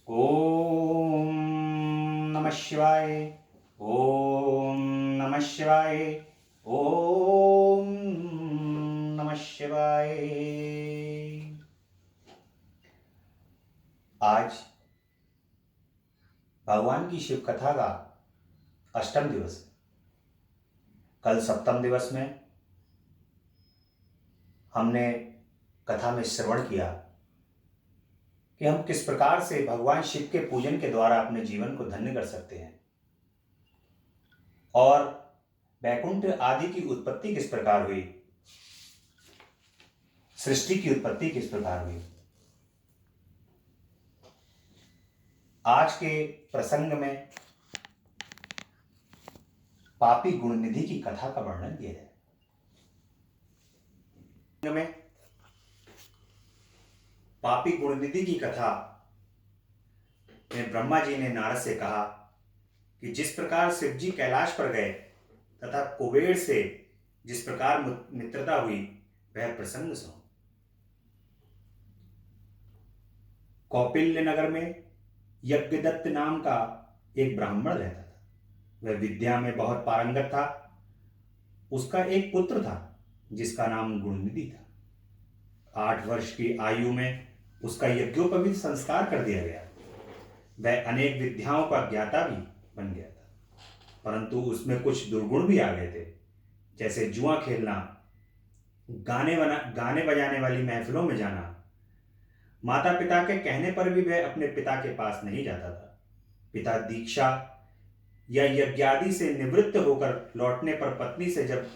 ओम नमः शिवाय। ओम नमः शिवाय। ओम नमः शिवाय। आज भगवान की शिव कथा का अष्टम दिवस है। कल सप्तम दिवस में हमने कथा में श्रवण किया कि हम किस प्रकार से भगवान शिव के पूजन के द्वारा अपने जीवन को धन्य कर सकते हैं और वैकुंठ आदि की उत्पत्ति किस प्रकार हुई, सृष्टि की उत्पत्ति किस प्रकार हुई। आज के प्रसंग में पापी गुणनिधि की कथा का वर्णन किया जाए। में पापी गुणनिधि की कथा में ब्रह्मा जी ने नारद से कहा कि जिस प्रकार शिव जी कैलाश पर गए तथा कुबेर से जिस प्रकार मित्रता हुई वह प्रसंग सुनो। कौपिल्य नगर में यज्ञदत्त नाम का एक ब्राह्मण रहता था। वह विद्या में बहुत पारंगत था। उसका एक पुत्र था जिसका नाम गुणनिधि था। 8 वर्ष की आयु में उसका यज्ञोपवीत संस्कार कर दिया गया। वह अनेक विद्याओं का ज्ञाता भी बन गया था, परंतु उसमें कुछ दुर्गुण भी आ गए थे, जैसे जुआ खेलना, गाने बजाने वाली महफिलों में जाना। माता पिता के कहने पर भी वह अपने पिता के पास नहीं जाता था। पिता दीक्षा या यज्ञादि से निवृत्त होकर लौटने पर पत्नी से जब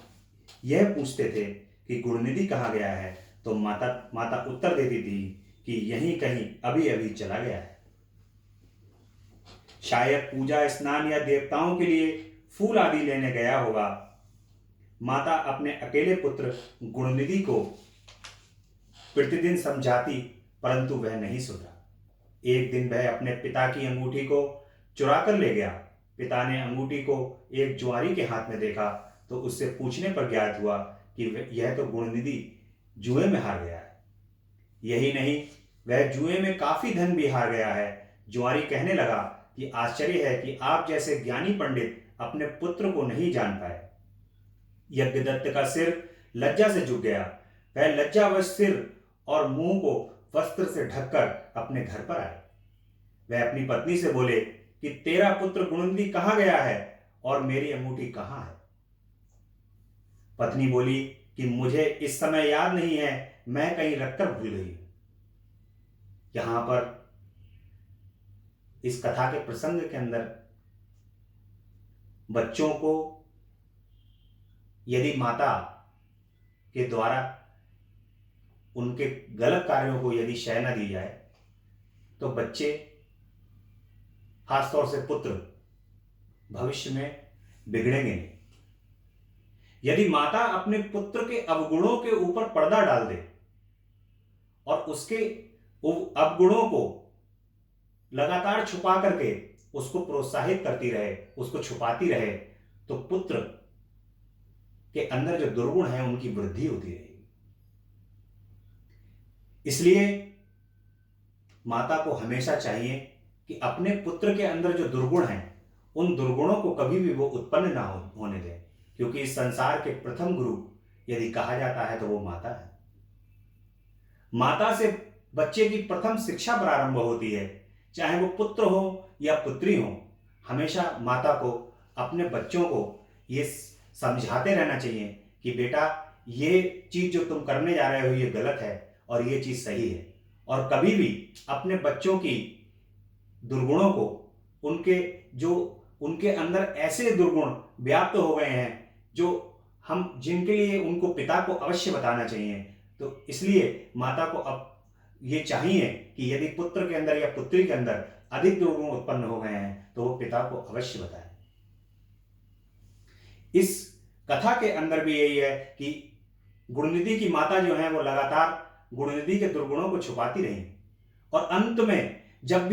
यह पूछते थे कि गुणनिधि कहाँ गया है, तो माता उत्तर देती थी कि यहीं कहीं अभी अभी चला गया है। शायद पूजा स्नान या देवताओं के लिए फूल आदि लेने गया होगा। माता अपने अकेले पुत्र गुणनिधि को प्रतिदिन समझाती, परंतु वह नहीं सुना। एक दिन वह अपने पिता की अंगूठी को चुरा कर ले गया। पिता ने अंगूठी को एक जुआरी के हाथ में देखा तो उससे पूछने पर ज्ञात हुआ कि यह तो गुणनिधि जुए में हार गया है। यही नहीं, वह जुए में काफी धन भी हार गया है। जुआरी कहने लगा कि आश्चर्य है कि आप जैसे ज्ञानी पंडित अपने पुत्र को नहीं जान पाए। यज्ञदत्त का सिर लज्जा से झुक गया। वह लज्जावश सिर और मुंह को वस्त्र से ढककर अपने घर पर आए। वह अपनी पत्नी से बोले कि तेरा पुत्र गुणनिधि कहाँ गया है और मेरी अंगूठी कहाँ है। पत्नी बोली कि मुझे इस समय याद नहीं है, मैं कहीं रखकर भूल गई। यहां पर इस कथा के प्रसंग के अंदर बच्चों को यदि माता के द्वारा उनके गलत कार्यों को यदि शय न दी जाए तो बच्चे, खासतौर से पुत्र, भविष्य में बिगड़ेंगे नहीं। यदि माता अपने पुत्र के अवगुणों के ऊपर पर्दा डाल दे और उसके अवगुणों को लगातार छुपा करके उसको प्रोत्साहित करती रहे, उसको छुपाती रहे, तो पुत्र के अंदर जो दुर्गुण है उनकी वृद्धि होती रहेगी। इसलिए माता को हमेशा चाहिए कि अपने पुत्र के अंदर जो दुर्गुण हैं उन दुर्गुणों को कभी भी वो उत्पन्न ना होने दें, क्योंकि इस संसार के प्रथम गुरु यदि कहा जाता है तो वो माता है। माता से बच्चे की प्रथम शिक्षा प्रारंभ होती है, चाहे वो पुत्र हो या पुत्री हो। हमेशा माता को अपने बच्चों को ये समझाते रहना चाहिए कि बेटा ये चीज जो तुम करने जा रहे हो ये गलत है और ये चीज सही है। और कभी भी अपने बच्चों की दुर्गुणों को, उनके अंदर ऐसे दुर्गुण व्याप्त हो गए हैं जो हम जिनके लिए उनको पिता को अवश्य बताना चाहिए। तो इसलिए माता को अब ये चाहिए कि यदि पुत्र के अंदर या पुत्री के अंदर अधिक दुर्गुण उत्पन्न हो गए हैं तो वो पिता को अवश्य बताएं। इस कथा के अंदर भी यही है कि गुणनिधि की माता जो है वो लगातार गुणनिधि के दुर्गुणों को छुपाती रही और अंत में जब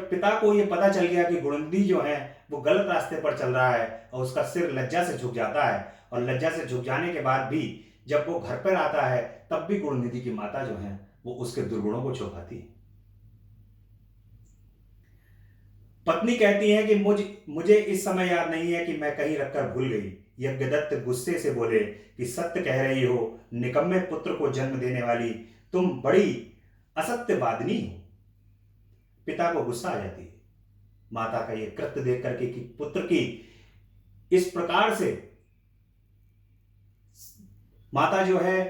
पिता को ये पता चल गया कि गुणनिधि जो है वो गलत रास्ते पर चल रहा है और उसका सिर लज्जा से झुक जाता है, और लज्जा से झुक जाने के बाद भी जब वो घर पर आता है तब भी गुणनिधि की माता जो है वो उसके दुर्गुणों को छुपाती है। पत्नी कहती है कि मुझे इस समय याद नहीं है कि मैं कहीं रखकर भूल गई। यज्ञदत्त गुस्से से बोले कि सत्य कह रही हो, निकम्मे पुत्र को जन्म देने वाली तुम बड़ी असत्यवादिनी हो। पिता को गुस्सा आ जाती है माता का यह कृत्य देख करके कि पुत्र की इस प्रकार से, माता जो है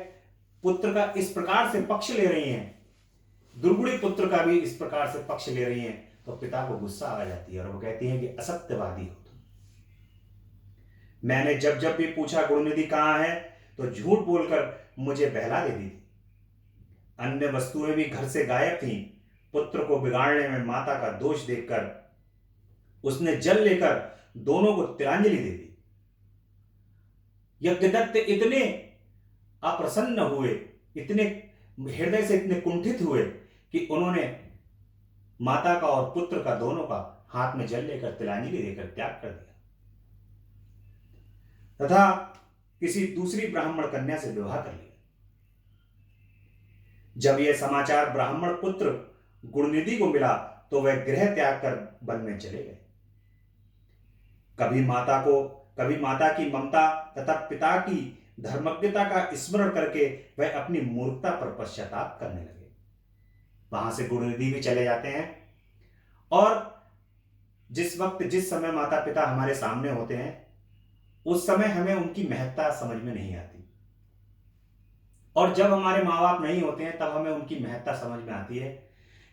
पुत्र का इस प्रकार से पक्ष ले रही हैं, दुर्गुणी पुत्र का भी इस प्रकार से पक्ष ले रही हैं, तो पिता को गुस्सा आ जाती है और वो कहती है कि असत्यवादी हो तुम। मैंने जब जब भी पूछा गुणनिधि कहां है तो झूठ बोलकर मुझे बहला देती थी। अन्य वस्तुएं भी घर से गायब थीं। पुत्र को बिगाड़ने में माता का दोष देखकर उसने जल लेकर दोनों को तिलांजलि दे दी। यज्ञदत्त इतने अप्रसन्न हुए, इतने हृदय से इतने कुंठित हुए कि उन्होंने माता का और पुत्र का दोनों का हाथ में जल लेकर तिलांजलि देकर त्याग कर दिया तथा किसी दूसरी ब्राह्मण कन्या से विवाह कर लिया। जब यह समाचार ब्राह्मण पुत्र गुणनिधि को मिला तो वह गृह त्याग कर वन में चले गए। कभी माता की ममता तथा पिता की धर्मज्ञता का स्मरण करके वह अपनी मूर्खता पर पश्चाताप करने लगे। वहां से गुणनिधि भी चले जाते हैं और जिस समय माता पिता हमारे सामने होते हैं उस समय हमें उनकी महत्ता समझ में नहीं आती, और जब हमारे माँ बाप नहीं होते हैं तब हमें उनकी महत्ता समझ में आती है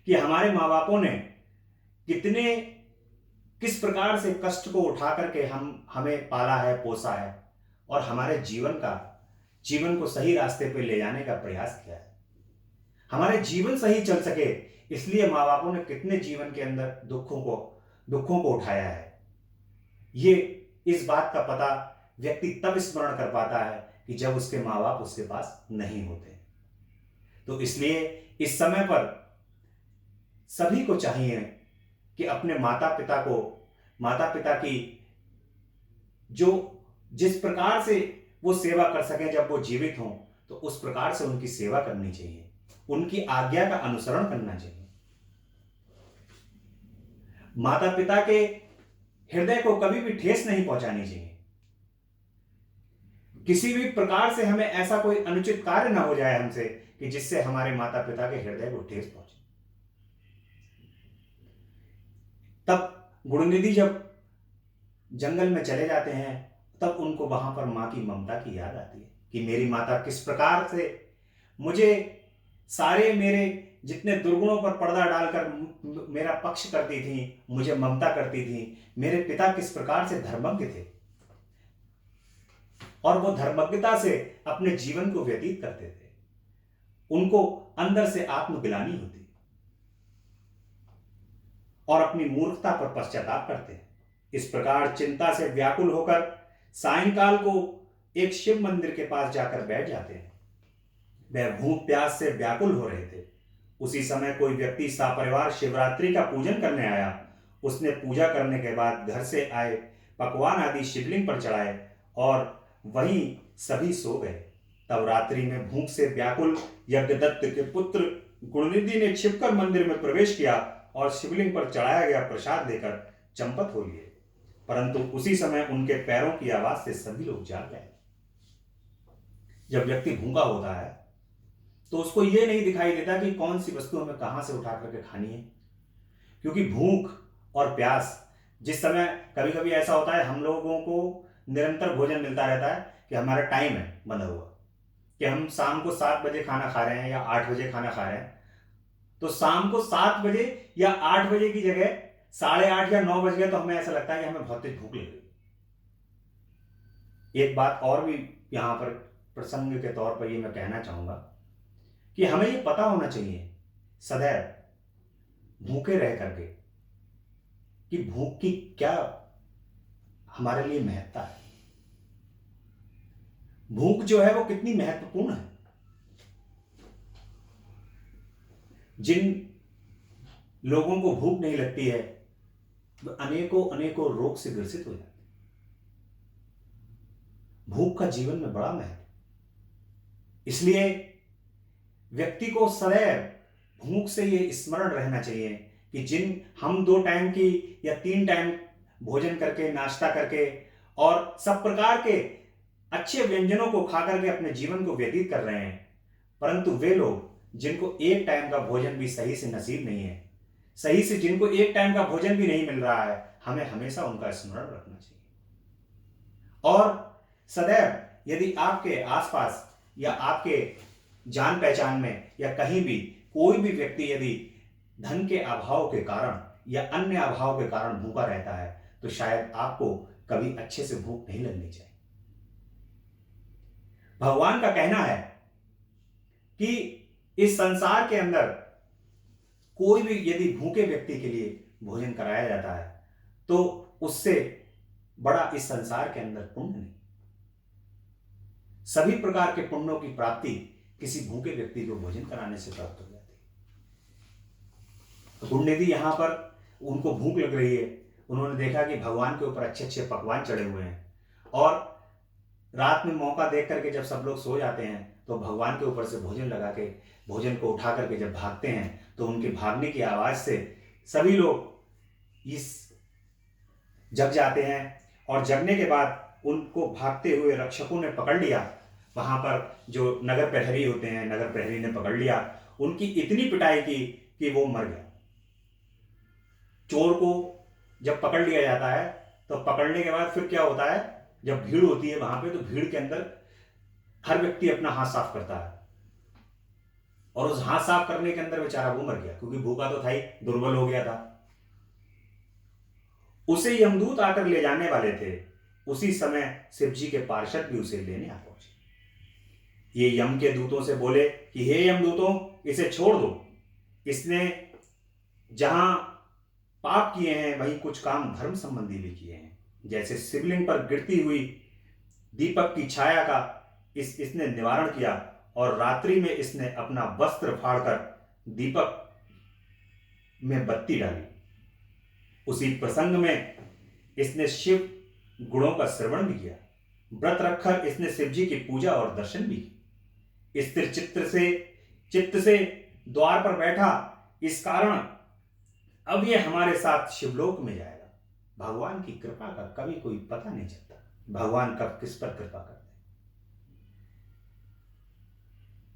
कि हमारे माँ बापों ने किस प्रकार से कष्ट को उठा करके हमें पाला है, पोसा है और हमारे जीवन को सही रास्ते पे ले जाने का प्रयास किया है। हमारे जीवन सही चल सके इसलिए माँ बापों ने कितने जीवन के अंदर दुखों को उठाया है। ये इस बात का पता व्यक्ति तब स्मरण कर पाता है कि जब उसके माँ बाप उसके पास नहीं होते। तो इसलिए इस समय पर सभी को चाहिए कि अपने माता पिता की जिस प्रकार से वो सेवा कर सकें जब वो जीवित हों, तो उस प्रकार से उनकी सेवा करनी चाहिए, उनकी आज्ञा का अनुसरण करना चाहिए। माता पिता के हृदय को कभी भी ठेस नहीं पहुंचानी चाहिए। किसी भी प्रकार से हमें ऐसा कोई अनुचित कार्य ना हो जाए हमसे कि जिससे हमारे माता पिता के हृदय को ठेस पहुंचे। तब गुणनिधि जब जंगल में चले जाते हैं तब उनको वहां पर मां की ममता की याद आती है कि मेरी माता किस प्रकार से मुझे सारे मेरे जितने दुर्गुणों पर पर्दा डालकर मेरा पक्ष करती थी, मुझे ममता करती थी। मेरे पिता किस प्रकार से धर्मज्ञ थे और वो धर्मज्ञता से अपने जीवन को व्यतीत करते थे। उनको अंदर से आत्मग्लानि होती और अपनी मूर्खता पर पश्चाताप करते हैं। इस प्रकार चिंता से व्याकुल होकर सायंकाल को एक शिव मंदिर के पास जाकर बैठ जाते हैं। वह भूख प्यास से व्याकुल हो रहे थे। उसी समय कोई व्यक्ति सपरिवार शिवरात्रि का पूजन करने आया। उसने पूजा करने के बाद घर से आए पकवान आदि शिवलिंग पर चढ़ाए और वहीं सभी सो गए। तब रात्रि में भूख से व्याकुल यज्ञदत्त के पुत्र गुणनिधि ने छिपकर मंदिर में प्रवेश किया और शिवलिंग पर चढ़ाया गया प्रसाद लेकर चंपत हो लिए। परंतु उसी समय उनके पैरों की आवाज से सभी लोग जाग गए। जब व्यक्ति भूखा होता है तो उसको यह नहीं दिखाई देता कि कौन सी वस्तु हमें कहां से उठा करके खानी है, क्योंकि भूख और प्यास, जिस समय कभी कभी ऐसा होता है हम लोगों को निरंतर भोजन मिलता रहता है कि हमारा टाइम है बंधा हुआ कि हम शाम को 7 बजे खाना खा रहे हैं या 8 बजे खाना खा रहे हैं, तो शाम को 7 बजे या 8 बजे की जगह 8:30 या 9 बज गए तो हमें ऐसा लगता है कि हमें बहुत तेज भूख लग गई। एक बात और भी यहां पर प्रसंग के तौर पर ये मैं कहना चाहूंगा कि हमें ये पता होना चाहिए सदैव भूखे रह करके कि भूख की क्या हमारे लिए महत्ता है। भूख जो है वो कितनी महत्वपूर्ण है। जिन लोगों को भूख नहीं लगती है वो अनेकों रोग से ग्रसित हो जाते हैं। भूख का जीवन में बड़ा महत्व, इसलिए व्यक्ति को सदैव भूख से ये स्मरण रहना चाहिए कि जिन हम 2 टाइम की या 3 टाइम भोजन करके, नाश्ता करके और सब प्रकार के अच्छे व्यंजनों को खा करके अपने जीवन को व्यतीत कर रहे हैं, परंतु वे लोग जिनको एक टाइम का भोजन भी सही से नसीब नहीं है, सही से जिनको एक टाइम का भोजन भी नहीं मिल रहा है, हमें हमेशा उनका स्मरण रखना चाहिए। और सदैव यदि आपके आसपास या आपके जान पहचान में या कहीं भी कोई भी व्यक्ति यदि धन के अभाव के कारण या अन्य अभाव के कारण भूखा रहता है, तो शायद आपको कभी अच्छे से भूख नहीं लगनी चाहिए। भगवान का कहना है कि इस संसार के अंदर कोई भी यदि भूखे व्यक्ति के लिए भोजन कराया जाता है, तो उससे बड़ा इस संसार के अंदर पुण्य नहीं। सभी प्रकार के पुण्यों की प्राप्ति किसी भूखे व्यक्ति को भोजन कराने से प्राप्त हो जाती है। गुणनिधि यहां पर उनको भूख लग रही है, उन्होंने देखा कि भगवान के ऊपर अच्छे अच्छे पकवान चढ़े हुए हैं, और रात में मौका देख करके जब सब लोग सो जाते हैं तो भगवान के ऊपर से भोजन लगा के भोजन को उठा करके जब भागते हैं, तो उनके भागने की आवाज से सभी लोग इस जग जाते हैं, और जगने के बाद उनको भागते हुए रक्षकों ने पकड़ लिया। वहां पर जो नगर प्रहरी होते हैं, नगर प्रहरी ने पकड़ लिया, उनकी इतनी पिटाई की कि वो मर गया। चोर को जब पकड़ लिया जाता है तो पकड़ने के बाद फिर क्या होता है, जब भीड़ होती है वहां पे, तो भीड़ के अंदर हर व्यक्ति अपना हाथ साफ करता है, और उस हाथ साफ करने के अंदर बेचारा वो मर गया, क्योंकि भूखा तो था ही, दुर्बल हो गया था। उसे यमदूत आकर ले जाने वाले थे, उसी समय शिव जी के पार्षद भी उसे लेने आ पहुंचे। ये यम के दूतों से बोले कि हे यमदूतों, इसे छोड़ दो, इसने जहां पाप किए हैं वहीं कुछ काम धर्म संबंधी भी किए हैं। जैसे शिवलिंग पर गिरती हुई दीपक की छाया का इसने निवारण किया, और रात्रि में इसने अपना वस्त्र फाड़कर दीपक में बत्ती डाली। उसी प्रसंग में इसने शिव गुणों का श्रवण भी किया। व्रत रखकर इसने शिव जी की पूजा और दर्शन भी की। स्थिर चित्त से द्वार पर बैठा, इस कारण अब ये हमारे साथ शिवलोक में जाएगा। भगवान की कृपा का कभी कोई पता नहीं चलता, भगवान कब किस पर कृपा करते हैं।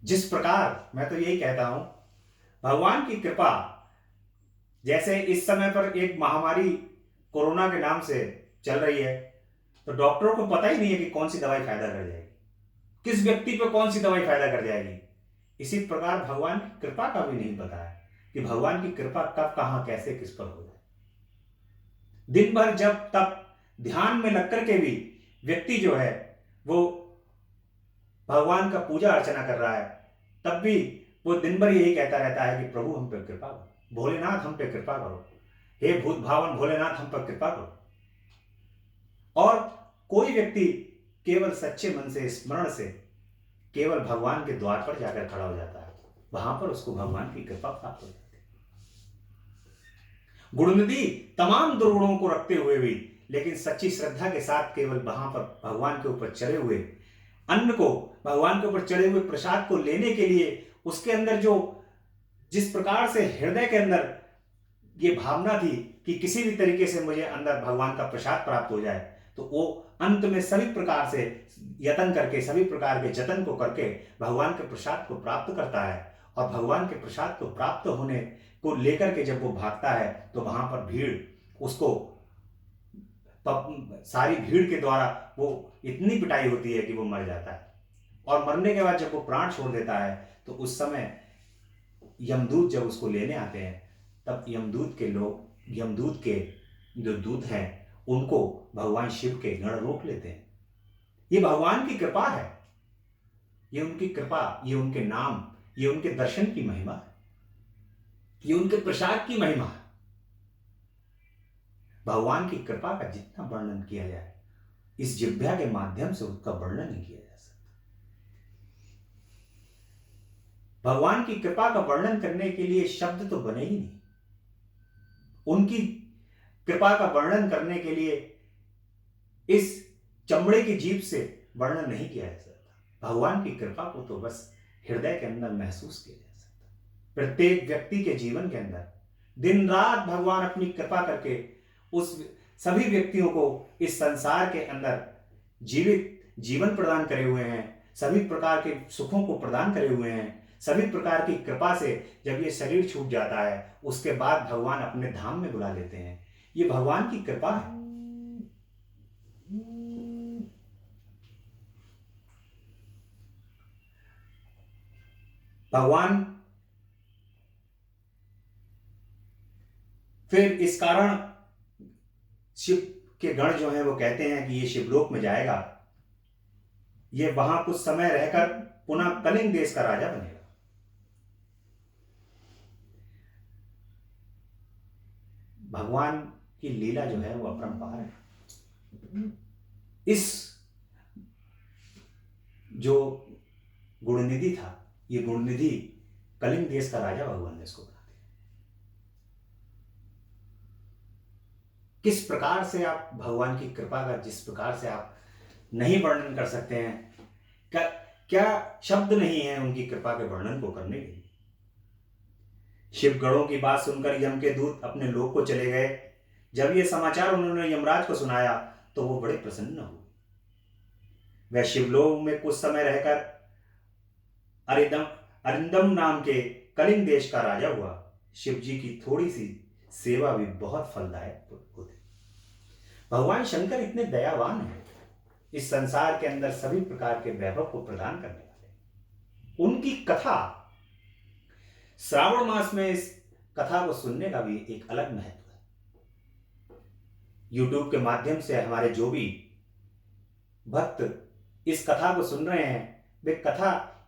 जिस प्रकार मैं तो यही कहता हूं, भगवान की कृपा, जैसे इस समय पर एक महामारी कोरोना के नाम से चल रही है, तो डॉक्टरों को पता ही नहीं है कि कौन सी दवाई फायदा कर जाएगी, किस व्यक्ति पर कौन सी दवाई फायदा कर जाएगी। इसी प्रकार भगवान की कृपा का भी नहीं पता है कि भगवान की कृपा कब, कहां, कैसे, किस पर हो जाए। दिन भर जब तब ध्यान में लग करके भी व्यक्ति जो है वो भगवान का पूजा अर्चना कर रहा है, तब भी वो दिन भर यही कहता रहता है कि प्रभु हम पर कृपा करो, भोलेनाथ हम पे कृपा करो, हे भूत भावन भोलेनाथ हम पर कृपा करो। और कोई व्यक्ति केवल सच्चे मन से, स्मरण से केवल भगवान के द्वार पर जाकर खड़ा हो जाता है, वहां पर उसको भगवान की कृपा प्राप्त हो जाती है। गुणनिधि तमाम दुर्गुणों को रखते हुए भी, लेकिन सच्ची श्रद्धा के साथ केवल वहां पर भगवान के ऊपर चढ़े हुए अन्न को, भगवान के ऊपर चढ़े हुए प्रसाद को लेने के लिए, उसके अंदर जो जिस प्रकार से हृदय के अंदर ये भावना थी कि किसी भी तरीके से मुझे अंदर भगवान का प्रसाद प्राप्त हो जाए, तो वो अंत में सभी प्रकार से यत्न करके, सभी प्रकार के जतन को करके भगवान के प्रसाद को प्राप्त करता है। और भगवान के प्रसाद को प्राप्त होने को लेकर के जब वो भागता है, तो वहां पर भीड़ उसको, सारी भीड़ के द्वारा वो इतनी पिटाई होती है कि वो मर जाता है। और मरने के बाद जब वो प्राण छोड़ देता है, तो उस समय यमदूत जब उसको लेने आते हैं, तब यमदूत के जो दूत हैं, उनको भगवान शिव के गण रोक लेते हैं। ये भगवान की कृपा है, ये उनकी कृपा, ये उनके नाम, ये उनके दर्शन की महिमा है, ये उनके प्रसाद की महिमा है। भगवान की कृपा का जितना वर्णन किया जाए, इस जिह्वा के माध्यम से उसका वर्णन नहीं किया जा सकता। भगवान की कृपा का वर्णन करने के लिए शब्द तो बने ही नहीं। उनकी कृपा का वर्णन करने के लिए इस चमड़े की जीभ से वर्णन नहीं किया जा सकता। भगवान की कृपा को तो बस हृदय के अंदर महसूस किया जा सकता। प्रत्येक व्यक्ति के जीवन के अंदर दिन रात भगवान अपनी कृपा करके उस सभी व्यक्तियों को इस संसार के अंदर जीवित जीवन प्रदान करे हुए हैं, सभी प्रकार के सुखों को प्रदान करे हुए हैं। सभी प्रकार की कृपा से जब ये शरीर छूट जाता है उसके बाद भगवान अपने धाम में बुला लेते हैं। ये भगवान की कृपा है। भगवान फिर इस कारण शिव के गण जो है वो कहते हैं कि ये शिवलोक में जाएगा, ये वहां कुछ समय रहकर पुनः कलिंग देश का राजा बनेगा। भगवान की लीला जो है वो अपरंपार है। इस जो गुणनिधि था, ये गुणनिधि कलिंग देश का राजा भगवान ने इसको बना दिया। किस प्रकार से आप भगवान की कृपा का, जिस प्रकार से आप नहीं वर्णन कर सकते हैं, क्या शब्द नहीं है उनकी कृपा के वर्णन को करने के लिए। शिवगणों की बात सुनकर यम के दूत अपने लोक को चले गए। जब ये समाचार उन्होंने यमराज को सुनाया तो वो बड़े प्रसन्न हुए। वह शिवलोक में कुछ समय रहकर अरिंदम नाम के कलिंग देश का राजा हुआ। शिव जी की थोड़ी सी सेवा भी बहुत फलदायक होती। भगवान शंकर इतने दयावान हैं, इस संसार के अंदर सभी प्रकार के वैभव को प्रदान करने वाले। उनकी कथा, श्रावण मास में इस कथा को सुनने का भी एक अलग महत्व है। YouTube के माध्यम से हमारे जो भी भक्त इस कथा को सुन रहे हैं,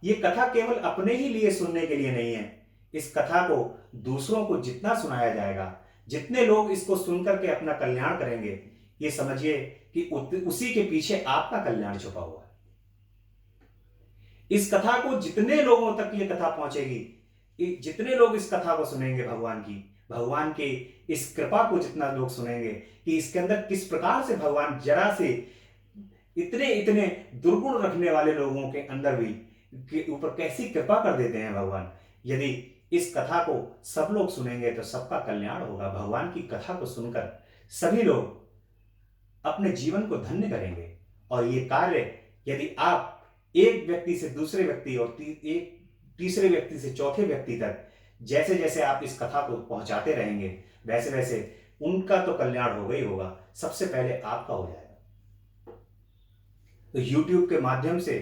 ये कथा केवल अपने ही लिए सुनने के लिए नहीं है। इस कथा को दूसरों को जितना सुनाया जाएगा, जितने लोग इसको सुनकर के अपना कल्याण करेंगे, ये समझिए कि उसी के पीछे आपका कल्याण छुपा हुआ है। इस कथा को जितने लोगों तक ये कथा पहुंचेगी, जितने लोग इस कथा को सुनेंगे, भगवान की इस कृपा को जितना लोग सुनेंगे कि इसके अंदर किस प्रकार से भगवान जरा से इतने दुर्गुण रखने वाले लोगों के अंदर भी के ऊपर कैसी कृपा कर देते हैं भगवान। यदि इस कथा को सब लोग सुनेंगे तो सबका कल्याण होगा। भगवान की कथा को सुनकर सभी लोग अपने जीवन को धन्य करेंगे। और ये कार्य यदि आप एक व्यक्ति से दूसरे व्यक्ति और एक तीसरे व्यक्ति से चौथे व्यक्ति तक जैसे जैसे आप इस कथा को पहुंचाते रहेंगे, वैसे वैसे उनका तो कल्याण होगा ही होगा, सबसे पहले आपका हो जाएगा। तो YouTube के माध्यम से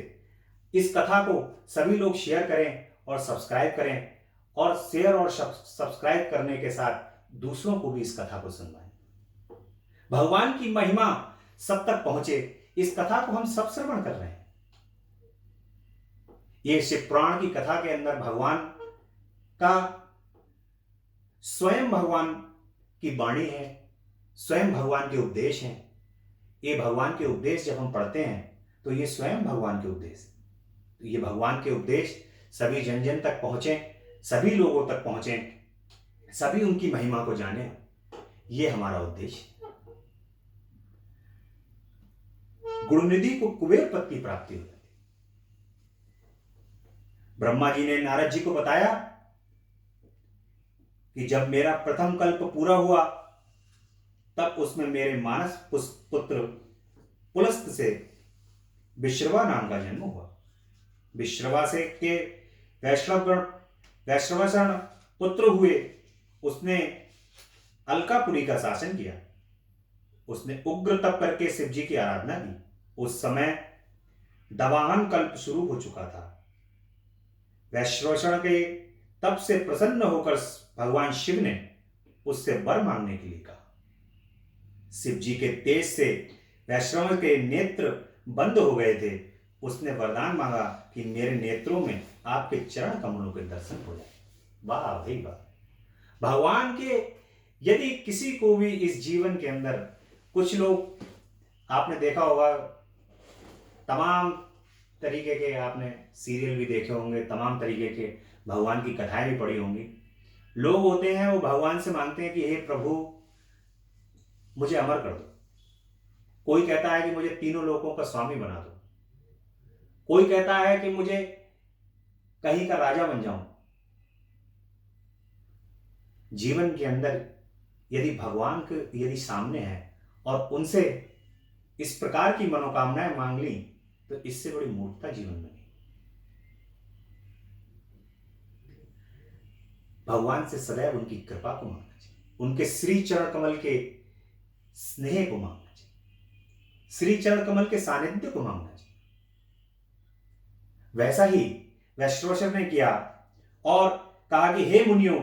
इस कथा को सभी लोग शेयर करें और सब्सक्राइब करें, और शेयर और सब्सक्राइब करने के साथ दूसरों को भी इस कथा को सुनवाएं। भगवान की महिमा सब तक पहुंचे, इस कथा को हम सब श्रवण कर रहे हैं। ये शिव पुराण की कथा के अंदर भगवान का स्वयं भगवान की वाणी है, स्वयं भगवान के उपदेश हैं। ये भगवान के उपदेश जब हम पढ़ते हैं तो ये स्वयं भगवान के उपदेश, तो ये भगवान के उपदेश सभी जन जन तक पहुंचे, सभी लोगों तक पहुंचे, सभी उनकी महिमा को जाने, ये हमारा उद्देश्य। गुणनिधि को कुबेर पद की प्राप्ति हो जाती। ब्रह्मा जी ने नारद जी को बताया कि जब मेरा प्रथम कल्प पूरा हुआ तब उसमें मेरे मानस पुत्र पुलस्त से विश्रवा नाम का जन्म हुआ। विश्रवा से के वैश्रवसण पुत्र हुए। उसने अलकापुरी का शासन किया। उसने उग्र तप करके शिव जी की आराधना की। उस समय दवाहन कल्प शुरू हो चुका था। वैश्रवसण के तप से प्रसन्न होकर भगवान शिव ने उससे वर मांगने के लिए कहा। शिव जी के तेज से वैश्रव के नेत्र बंद हो गए थे। उसने वरदान मांगा कि मेरे नेत्रों में आपके चरण कमलों के दर्शन हो जाए। वाह भाई वाह। भगवान के यदि किसी को भी इस जीवन के अंदर, कुछ लोग आपने देखा होगा, तमाम तरीके के आपने सीरियल भी देखे होंगे, तमाम तरीके के भगवान की कथाएं भी पढ़ी होंगी। लोग होते हैं वो भगवान से मांगते हैं कि हे प्रभु मुझे अमर कर दो। कोई कहता है कि मुझे तीनों लोकों का स्वामी बना दो। कोई कहता है कि मुझे कहीं का राजा बन जाऊं। जीवन के अंदर यदि भगवान के यदि सामने है और उनसे इस प्रकार की मनोकामनाएं मांग ली तो इससे बड़ी मूर्खता जीवन में नहीं। भगवान से सदैव उनकी कृपा को मांगना चाहिए, उनके श्री चरण कमल के स्नेह को मांगना चाहिए, श्री चरण कमल के सानिध्य को मांगना चाहिए। वैसा ही वैश्वानर ने किया और कहा कि हे मुनियों,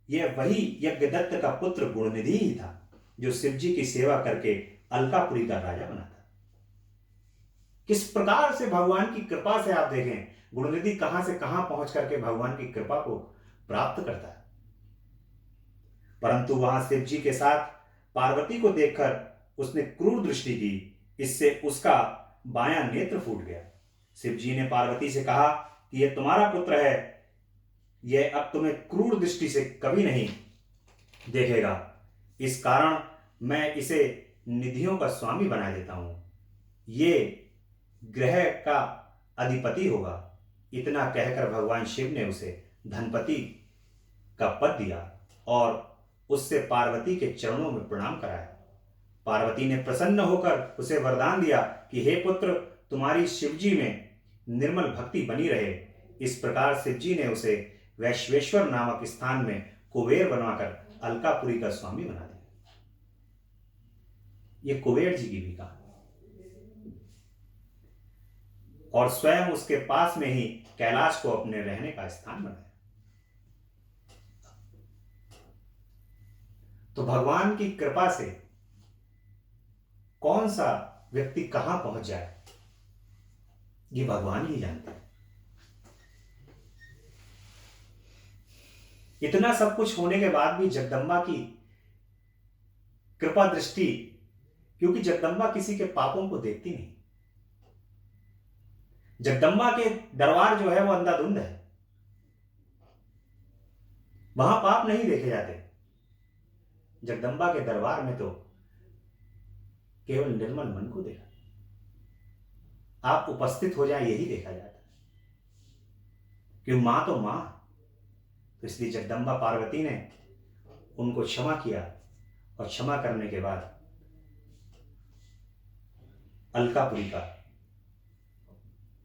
यह वही यज्ञदत्त का पुत्र गुणनिधि ही था जो शिव जी की सेवा करके अलकापुरी का राजा बना था। किस प्रकार से भगवान की कृपा से आप देखें गुणनिधि कहां से कहां पहुंच करके भगवान की कृपा को प्राप्त करता है। परंतु वहां शिव जी के साथ पार्वती को देखकर उसने क्रूर दृष्टि की, इससे उसका बायां नेत्र फूट गया। शिव जी ने पार्वती से कहा कि यह तुम्हारा पुत्र है, यह अब तुम्हें क्रूर दृष्टि से कभी नहीं देखेगा, इस कारण मैं इसे निधियों का स्वामी बना देता हूं, ये ग्रह का अधिपति होगा। इतना कहकर भगवान शिव ने उसे धनपति का पद दिया और उससे पार्वती के चरणों में प्रणाम कराया। पार्वती ने प्रसन्न होकर उसे वरदान दिया कि हे पुत्र, तुम्हारी शिवजी में निर्मल भक्ति बनी रहे। इस प्रकार शिवजी ने उसे वैश्वेश्वर नामक स्थान में कुबेर बनवाकर अलकापुरी का स्वामी बना दिया। ये कुबेर जी की भी कहानी और स्वयं उसके पास में ही कैलाश को अपने रहने का स्थान बनाया। तो भगवान की कृपा से कौन सा व्यक्ति कहां पहुंच जाए ये भगवान ही जानते हैं। इतना सब कुछ होने के बाद भी जगदम्बा की कृपा दृष्टि, क्योंकि जगदम्बा किसी के पापों को देखती नहीं। जगदम्बा के दरबार जो है वो अंधाधुंध है, वहां पाप नहीं देखे जाते। जगदम्बा के दरबार में तो केवल निर्मल मन को देखा, आप उपस्थित हो जाए यही देखा जाता है। क्यों, मां तो मां, तो इसलिए जगदम्बा पार्वती ने उनको क्षमा किया और क्षमा करने के बाद अलकापुरी का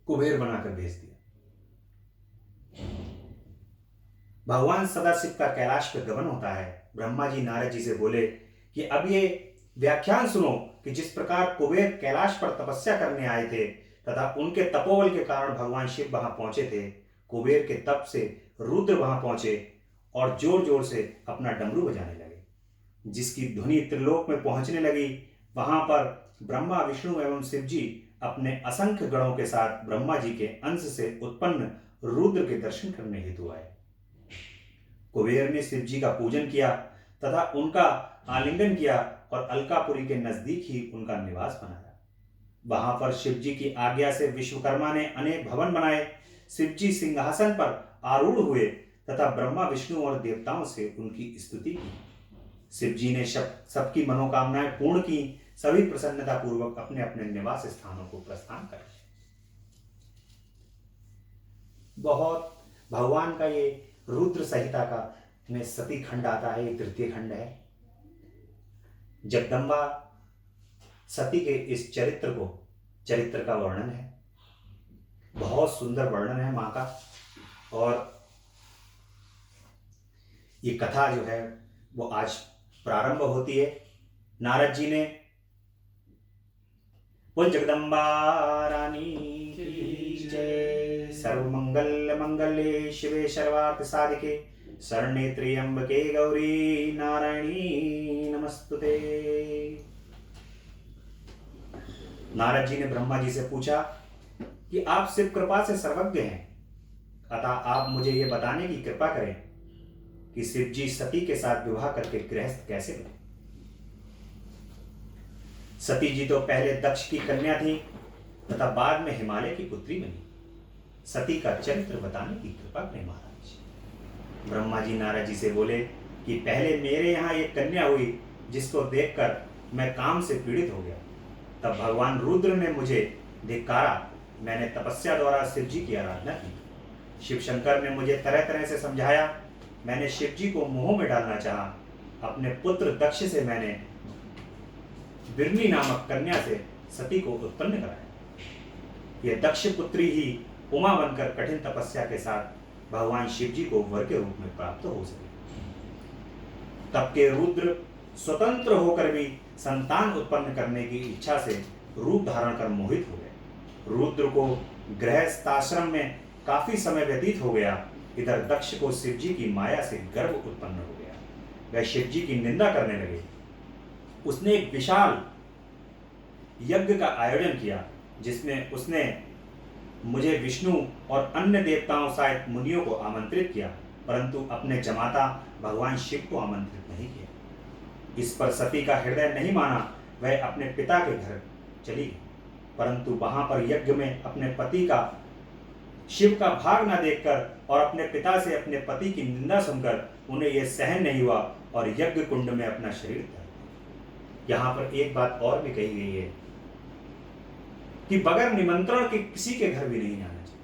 कुबेर बनाकर भेज दिया। भगवान सदाशिव का कैलाश पर गमन होता है। ब्रह्मा जी नारद जी से बोले कि अब ये व्याख्यान सुनो कि जिस प्रकार कुबेर कैलाश पर तपस्या करने आए थे तथा उनके तपोबल के कारण भगवान शिव वहां पहुंचे थे, कुबेर के तप से रुद्र वहां पहुंचे और जोर जोर से अपना डमरू बजाने लगे, जिसकी ध्वनि त्रिलोक में पहुंचने लगी। वहां पर ब्रह्मा, विष्णु एवं शिव जी अपने असंख्य गणों के साथ ब्रह्मा जी के अंश से उत्पन्न रुद्र के दर्शन करने हेतु आए। कुबेर ने शिव जी का पूजन किया तथा उनका आलिंगन किया और अलकापुरी के नजदीक ही उनका निवास बनाया। वहां पर शिव जी की आज्ञा से विश्वकर्मा ने अनेक भवन बनाए। शिव जी सिंहासन पर आरूढ़ हुए तथा ब्रह्मा, विष्णु और देवताओं से उनकी स्तुति की। शिव जी ने सबकी मनोकामनाएं पूर्ण की। सभी प्रसन्नता पूर्वक अपने अपने निवास स्थानों को प्रस्थान कर। बहुत भगवान का ये रुद्र संहिता का में सती खंड आता है, ये तृतीय खंड है। जगदम्बा सती के इस चरित्र का वर्णन है। बहुत सुंदर वर्णन है मां का। और ये कथा जो है वो आज प्रारंभ होती है। नारद जी ने बोल जगदम्बा रानी की जय। सर्वमंगल मंगल्ये शिवे सर्वार्थ साधिके शरण्ये त्र्यंबके गौरी नारायणी नमस्तुते। नारद जी ने ब्रह्मा जी से पूछा कि आप शिव कृपा से सर्वज्ञ हैं, अतः आप मुझे यह बताने की कृपा करें कि शिव जी सती के साथ विवाह करके गृहस्थ कैसे बने। सती जी तो पहले दक्ष की कन्या थी तथा बाद में हिमालय की पुत्री बनी। सती का चरित्र बताने की कृपा करें महाराज। ब्रह्मा जी नारद जी से बोले कि पहले मेरे यहाँ एक कन्या हुई जिसको देखकर मैं काम से पीड़ित हो गया। तब भगवान रुद्र ने मुझे धिक्कारा। मैंने तपस्या द्वारा शिव जी की आराधना की। शिव शंकर ने मुझे तरह तरह से समझाया मैंने शिव जी को मोह में डालना चाहा। अपने पुत्र दक्ष से मैंने बिरनी नामक कन्या से सती को उत्पन्न कराया। यह दक्ष पुत्री ही उमा बनकर कठिन तपस्या के साथ भगवान शिव जी को वर के रूप में प्राप्त हो सके। तब के रुद्र स्वतंत्र होकर भी संतान उत्पन्न करने की इच्छा से रूप धारण कर मोहित हो गए। रुद्र को गृहस्थाश्रम में काफी समय व्यतीत हो गया। इधर दक्ष को शिव जी की माया से गर्व उत्पन्न हो गया। वह शिव जी की निंदा करने लगे। उसने एक विशाल यज्ञ का आयोजन किया, जिसमें उसने मुझे, विष्णु और अन्य देवताओं सहित मुनियों को आमंत्रित किया, परंतु अपने जमाता भगवान शिव को आमंत्रित नहीं किया। इस पर सती का हृदय नहीं माना। वह अपने पिता के घर चली गई, परंतु वहां पर यज्ञ में अपने पति का, शिव का भाग न देखकर और अपने पिता से अपने पति की निंदा सुनकर उन्हें यह सहन नहीं हुआ और यज्ञ कुंड में अपना शरीर त्याग दिया। यहाँ पर एक बात और भी कही गई है कि बगैर निमंत्रण के किसी के घर भी नहीं जाना चाहिए।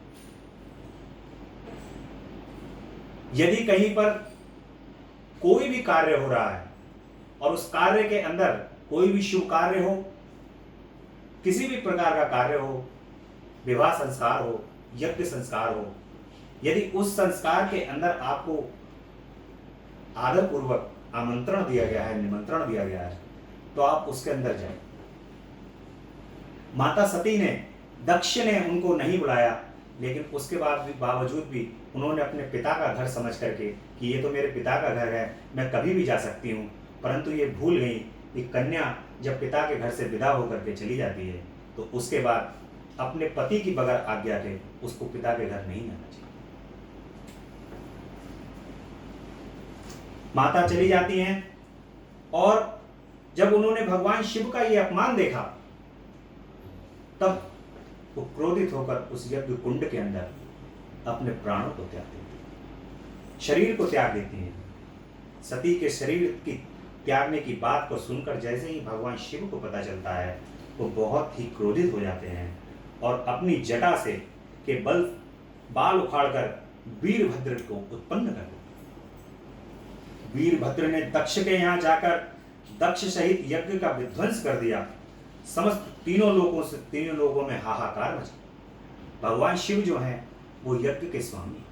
यदि कहीं पर कोई भी कार्य हो रहा है और उस कार्य के अंदर कोई भी शुभ कार्य हो, किसी भी प्रकार का कार्य हो, विवाह संस्कार हो, यज्ञ संस्कार हो, यदि उस संस्कार के अंदर आपको आदर पूर्वक आमंत्रण दिया गया है, निमंत्रण दिया गया है, तो आप उसके अंदर जाएं। माता सती ने, दक्ष ने उनको नहीं बुलाया, लेकिन उसके बावजूद भी उन्होंने अपने पिता का घर समझ करके कि ये तो मेरे पिता का घर है, मैं कभी भी जा सकती हूँ, परंतु ये भूल गई कि कन्या जब पिता के घर से विदा होकर के चली जाती है तो उसके बाद अपने पति की बगैर आज्ञा के उसको पिता के घर नहीं जाना चाहिए। माता चली जाती हैं और जब उन्होंने भगवान शिव का ये अपमान देखा, तब वो क्रोधित होकर उस यज्ञ कुंड के अंदर अपने प्राणों को त्याग देती है, शरीर को त्याग देती हैं। सती के शरीर की त्यागने की बात को सुनकर जैसे ही भगवान शिव को पता चलता है, वो बहुत ही क्रोधित हो जाते हैं और अपनी जटा से के बाल उखाड़कर वीरभद्र को उत्पन्न कर देते। वीरभद्र ने दक्ष के यहाँ जाकर दक्ष सहित यज्ञ का विध्वंस कर दिया। समस्त तीनों लोगों में हाहाकार मचा। भगवान शिव जो हैं वो यज्ञ के स्वामी।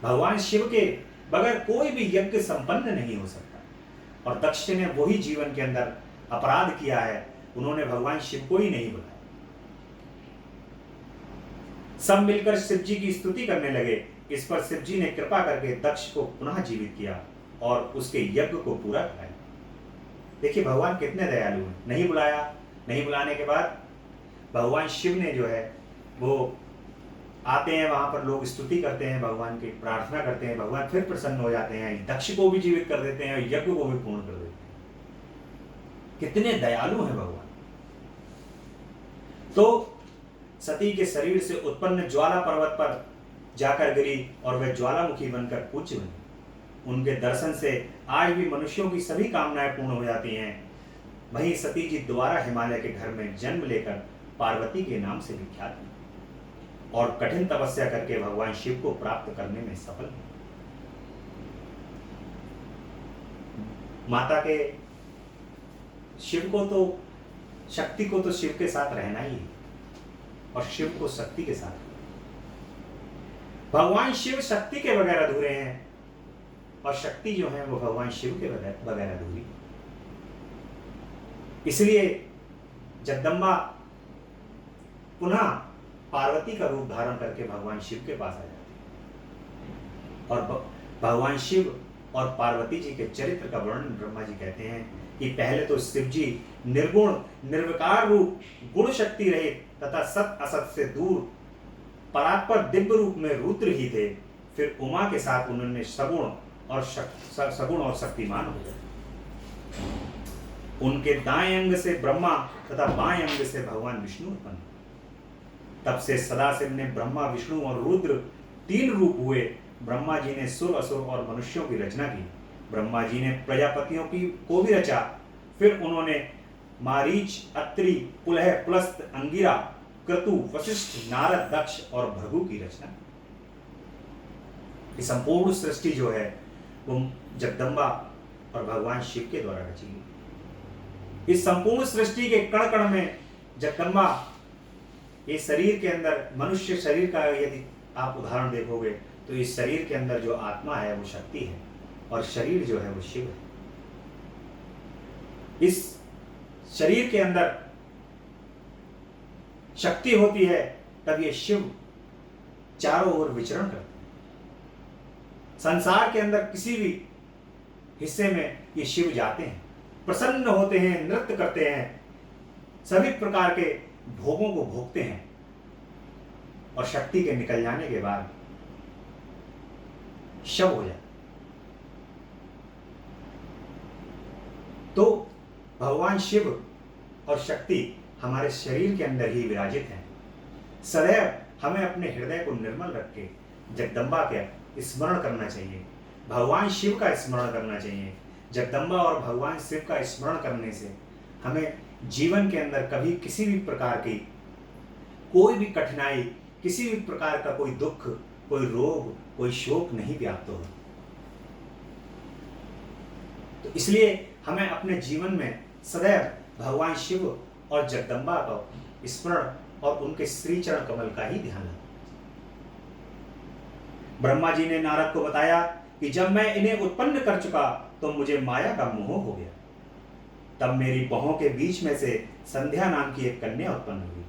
भगवान शिव के बगैर कोई भी यज्ञ संपन्न नहीं हो सकता, और दक्ष ने वही जीवन के अंदर अपराध किया है, उन्होंने भगवान शिव को ही नहीं बुलाया। सब मिलकर शिव जी की स्तुति करने लगे। इस पर शिव जी ने कृपा करके दक्ष को पुनः जीवित किया और उसके यज्ञ को पूरा कराया। देखिए भगवान कितने दयालु हैं। नहीं बुलाया, नहीं बुलाने के बाद भगवान शिव ने जो है वो आते हैं, वहां पर लोग स्तुति करते हैं, भगवान की प्रार्थना करते हैं, भगवान फिर प्रसन्न हो जाते हैं, दक्ष को भी जीवित कर देते हैं और यज्ञ को भी पूर्ण कर देते हैं। कितने दयालु हैं भगवान। तो सती के शरीर से उत्पन्न ज्वाला पर्वत पर जाकर गिरी और वह ज्वालामुखी बनकर पूज्य बनी। उनके दर्शन से आज भी मनुष्यों की सभी कामनाएं पूर्ण हो जाती हैं। वहीं सती जी दोबारा हिमालय के घर में जन्म लेकर पार्वती के नाम से विख्यात हुई और कठिन तपस्या करके भगवान शिव को प्राप्त करने में सफल हुई। माता के शिव को तो, शक्ति को तो शिव के साथ रहना ही है और शिव को शक्ति के साथ। भगवान शिव शक्ति के बगैर अधूरे हैं और शक्ति जो है वो भगवान शिव के बगैर अधूरी। इसलिए जगदम्बा पुनः पार्वती का रूप धारण करके भगवान शिव के पास आ जाती है और भगवान शिव और पार्वती जी के चरित्र का वर्णन ब्रह्मा जी कहते हैं कि पहले तो शिव जी निर्गुण निर्विकार रूप, गुण शक्ति रहित तथा सत असत से दूर परात्पर दिव्य रूप में रुद्र ही थे। फिर उमा के साथ उन्होंने सगुण और शक्तिमान हो गए। उनके दाएं अंग से ब्रह्मा तथा बाएं अंग से भगवान विष्णु उत्पन्न। तब से सदाशिव ने ब्रह्मा, विष्णु और रुद्र 3 रूप हुए। ब्रह्मा जी ने सुर, असुर और मनुष्यों की रचना की। ब्रह्मा जी ने प्रजापतियों को भी रचा। फिर उन्होंने मारीच, अत्रि, पुलह, पुलस्त, अंगिरा, क्रतु, वशिष्ठ, नारद, दक्ष और भृगु की रचना। कि संपूर्ण सृष्टि जो है वो जगदम्बा और भगवान शिव के द्वारा रची गई। इस संपूर्ण सृष्टि के कण कण में जगदम्बा, ये शरीर के अंदर, मनुष्य शरीर का यदि आप उदाहरण देखोगे तो इस शरीर के अंदर जो आत्मा है वो शक्ति है और शरीर जो है वो शिव है। इस शरीर के अंदर शक्ति होती है तब ये शिव चारों ओर विचरण करते हैं। संसार के अंदर किसी भी हिस्से में ये शिव जाते हैं, प्रसन्न होते हैं, नृत्य करते हैं, सभी प्रकार के भोगों को भोगते हैं और शक्ति के निकल जाने के बाद शव हो जाते। तो भगवान शिव और शक्ति हमारे शरीर के अंदर ही विराजित हैं। सदैव हमें अपने हृदय को निर्मल रख के जगदम्बा का स्मरण करना चाहिए, भगवान शिव का स्मरण करना चाहिए। जगदम्बा और भगवान शिव का स्मरण करने से हमें जीवन के अंदर कभी किसी भी प्रकार की कोई भी कठिनाई, किसी भी प्रकार का कोई दुख, कोई रोग, कोई शोक नहीं व्याप्त हो। तो इसलिए हमें अपने जीवन में सदैव भगवान शिव और जगदम्बा का स्मरण और उनके श्री चरण कमल का ही ध्यान रखना। ब्रह्मा जी ने नारद को बताया कि जब मैं इन्हें उत्पन्न कर चुका तो मुझे माया का मोह हो गया। तब मेरी बाहों के बीच में से संध्या नाम की एक कन्या उत्पन्न हुई।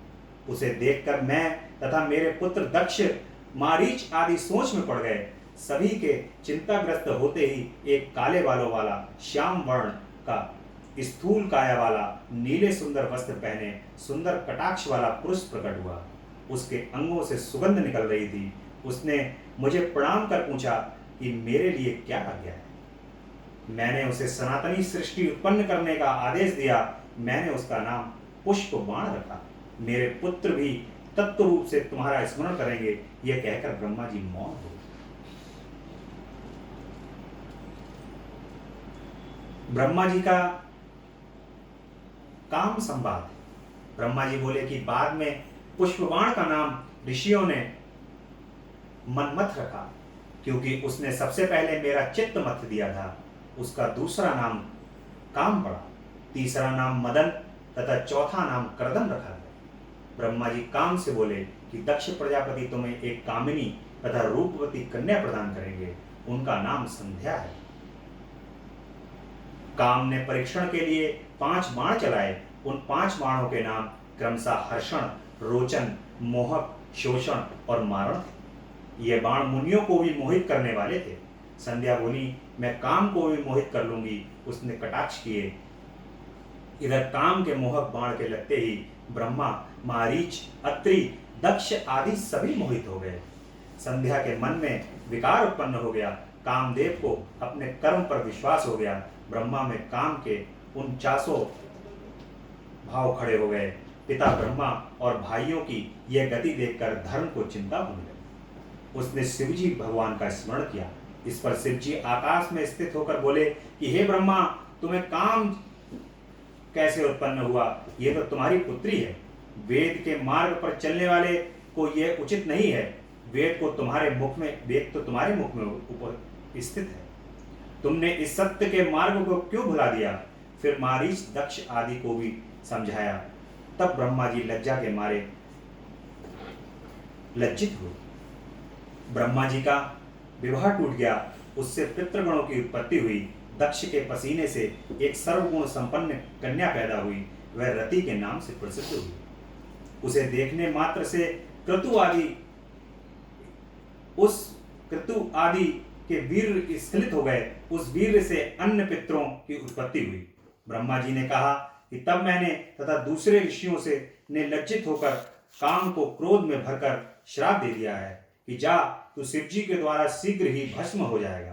उसे देखकर मैं तथा मेरे पुत्र दक्ष, मारीच आदि सोच में पड़ गए। सभी के चिंताग्रस्त होते ही एक काले बालों वाला, श्याम वर्ण का, स्थूल काया वाला, नीले सुंदर वस्त्र पहने, सुंदर कटाक्ष वाला पुरुष प्रकट हुआ। उसके अंगों से सुगंध निकल रही थी। उसने मुझे प्रणाम कर पूछा कि मेरे लिए क्या आज्ञा है। मैंने उसे सनातनी सृष्टि उत्पन्न करने का आदेश दिया। मैंने उसका नाम पुष्पबाण रखा। मेरे पुत्र भी तत्व रूप से तुम्हारा स्मरण करेंगे। यह कहकर ब्रह्मा जी मौन हो गए। ब्रह्मा जी का काम संवाद। ब्रह्मा जी बोले कि बाद में पुष्पबाण का नाम ऋषियों ने मनमथ रखा, क्योंकि उसने सबसे पहले मेरा चित्त मथ दिया था। उसका दूसरा नाम काम पड़ा, तीसरा नाम मदन तथा चौथा नाम करदम रखा गया। ब्रह्मा जी काम से बोले कि दक्ष प्रजापति तुम्हें एक कामिनी तथा रूपवती कन्या प्रदान करेंगे। उनका नाम संध्या है। काम ने परीक्षण के लिए 5 बाण चलाए। उन 5 बाणों के नाम क्रमशः हर्षण, रोचन, मोहक, शोषण और मारण थे। ये बाण मुनियों को भी मोहित करने वाले थे। संध्या बोली, मैं काम को भी मोहित कर लूंगी। उसने कटाक्ष किए। इधर काम के मोहक बाण के लगते ही ब्रह्मा, मारीच, अत्रि, दक्ष आदि सभी मोहित हो गए। संध्या के मन में विकार उत्पन्न हो गया। कामदेव को अपने कर्म पर विश्वास हो गया। ब्रह्मा में काम के 49 भाव खड़े हो गए। पिता ब्रह्मा और भाइयों की यह गति देखकर धर्म को चिंता होने लगी। उसने शिवजी भगवान का स्मरण किया। इस पर शिवजी आकाश में स्थित होकर बोले कि हे ब्रह्मा, तुम्हें काम कैसे उत्पन्न हुआ? यह तो तुम्हारी पुत्री है। वेद के मार्ग पर चलने वाले को यह उचित नहीं है। वेद तो तुम्हारे मुख में ऊपर स्थित है। तुमने इस सत्य के मार्ग को क्यों भुला दिया? फिर मारीच, दक्ष आदि को भी समझाया। तब ब्रह्मा जी लज्जा के मारे लज्जित हुए। ब्रह्मा जी का विवाह टूट गया। उससे पितृगणों की उत्पत्ति हुई। दक्ष के पसीने से एक सर्वगुण संपन्न कन्या पैदा हुई। वह रति के नाम से प्रसिद्ध हुई। उसे देखने मात्र से क्रतु आदि के वीर स्खलित हो गए। उस वीर से अन्य पितरों की उत्पत्ति हुई। ब्रह्मा जी ने कहा कि तब मैंने तथा दूसरे ऋषियों से ने लज्जित होकर काम को क्रोध में भरकर श्राप दे दिया है कि जा, तू शिवजी के द्वारा शीघ्र ही भस्म हो जाएगा।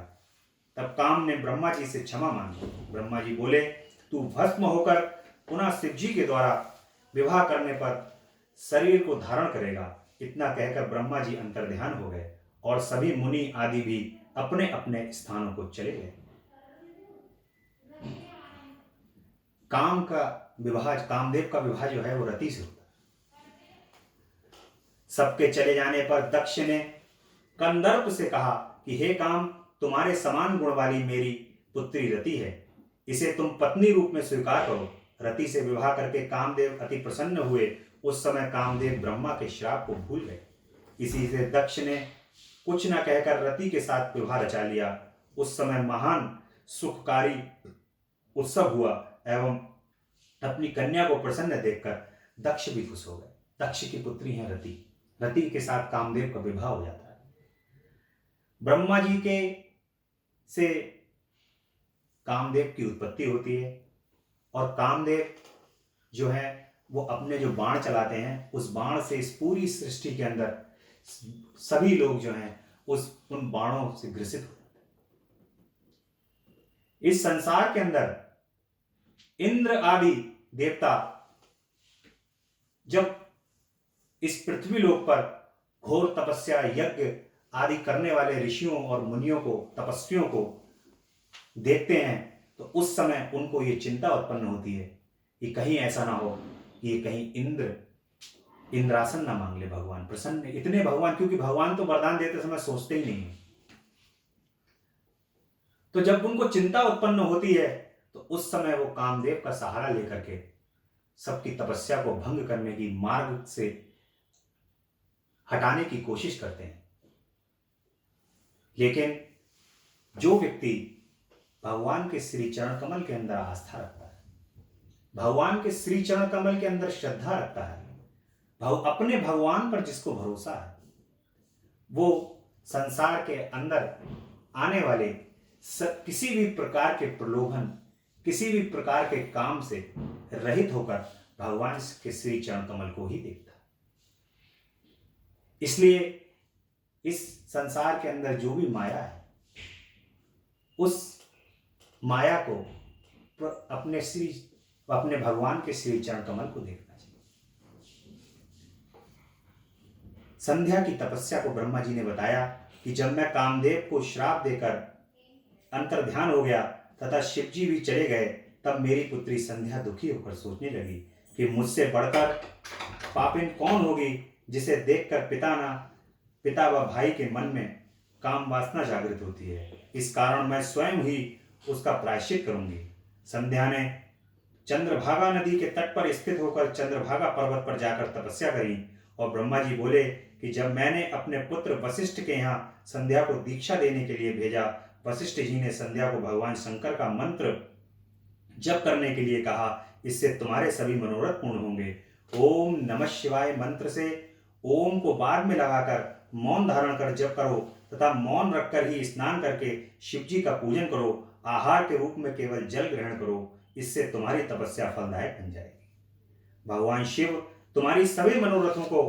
तब काम ने ब्रह्मा जी से क्षमा मांगी। ब्रह्मा जी बोले, तू भस्म होकर पुनः शिवजी के द्वारा विवाह करने पर शरीर को धारण करेगा। इतना कहकर ब्रह्मा जी अंतर्ध्यान हो गए और सभी मुनि आदि भी अपने अपने स्थानों को चले गए। कामदेव का विवाह जो है वो रति से होता है। सबके चले जाने पर दक्ष ने कंदर्प से कहा कि हे काम, तुम्हारे समान गुण वाली मेरी पुत्री रति है, इसे तुम पत्नी रूप में स्वीकार करो। रति से विवाह करके कामदेव अति प्रसन्न हुए। उस समय कामदेव ब्रह्मा के श्राप को भूल गए। इसी से दक्ष ने कुछ न कहकर रति के साथ विवाह रचा लिया। उस समय महान सुखकारी उत्सव हुआ एवं अपनी कन्या को प्रसन्न देखकर दक्ष भी खुश हो गए। दक्ष की पुत्री है रति। रति के साथ कामदेव का विवाह हो जाता है। ब्रह्मा जी के से कामदेव की उत्पत्ति होती है और कामदेव जो है वो अपने जो बाण चलाते हैं, उस बाण से इस पूरी सृष्टि के अंदर सभी लोग जो हैं उन बाणों से ग्रसित हो जाते हैं। इस संसार के अंदर इंद्र आदि देवता जब इस पृथ्वी लोक पर घोर तपस्या यज्ञ आदि करने वाले ऋषियों और मुनियों को, तपस्वियों को देखते हैं तो उस समय उनको ये चिंता उत्पन्न होती है कि कहीं ऐसा ना हो कि ये कहीं इंद्रासन ना मांग ले भगवान। प्रसन्न इतने भगवान, क्योंकि भगवान तो वरदान देते समय सोचते ही नहीं है। तो जब उनको चिंता उत्पन्न होती है तो उस समय वो कामदेव का सहारा लेकर के सबकी तपस्या को भंग करने की, मार्ग से हटाने की कोशिश करते हैं। लेकिन जो व्यक्ति भगवान के श्री चरण कमल के अंदर आस्था रखता है, भगवान के श्री चरण कमल के अंदर श्रद्धा रखता है, अपने भगवान पर जिसको भरोसा है, वो संसार के अंदर आने वाले किसी भी प्रकार के प्रलोभन, किसी भी प्रकार के काम से रहित होकर भगवान के श्री चरण कमल को ही देखता है। इसलिए इस संसार के अंदर जो भी माया है, उस माया को अपने भगवान के श्री चरण कमल को देखना चाहिए। संध्या की तपस्या को ब्रह्मा जी ने बताया कि जब मैं कामदेव को श्राप देकर अंतर्ध्यान हो गया तथा शिव जी भी चले गए, तब मेरी पुत्री संध्या दुखी होकर सोचने लगी कि मुझसे बढ़कर पापिन कौन होगी जिसे देखकर पिता व भाई के मन में काम वासना जागृत होती है। इस कारण मैं स्वयं ही उसका प्रायश्चित करूंगी। संध्या ने चंद्रभागा नदी के तट पर स्थित होकर चंद्रभागा पर्वत पर जाकर तपस्या करी और ब्रह्मा जी बोले कि जब मैंने अपने पुत्र वशिष्ठ के यहाँ संध्या को दीक्षा देने के लिए भेजा, वशिष्ठ जी ने संध्या को भगवान शंकर का मंत्र जप करने के लिए कहा। इससे तुम्हारे सभी मनोरथ पूर्ण होंगे। ओम नमः शिवाय मंत्र से ओम को बार में लगाकर मौन धारण कर जप करो तथा मौन रखकर ही स्नान करके शिव जी का पूजन करो। आहार के रूप में केवल जल ग्रहण करो, इससे तुम्हारी तपस्या फलदायक बन जाएगी। भगवान शिव तुम्हारी सभी मनोरथों को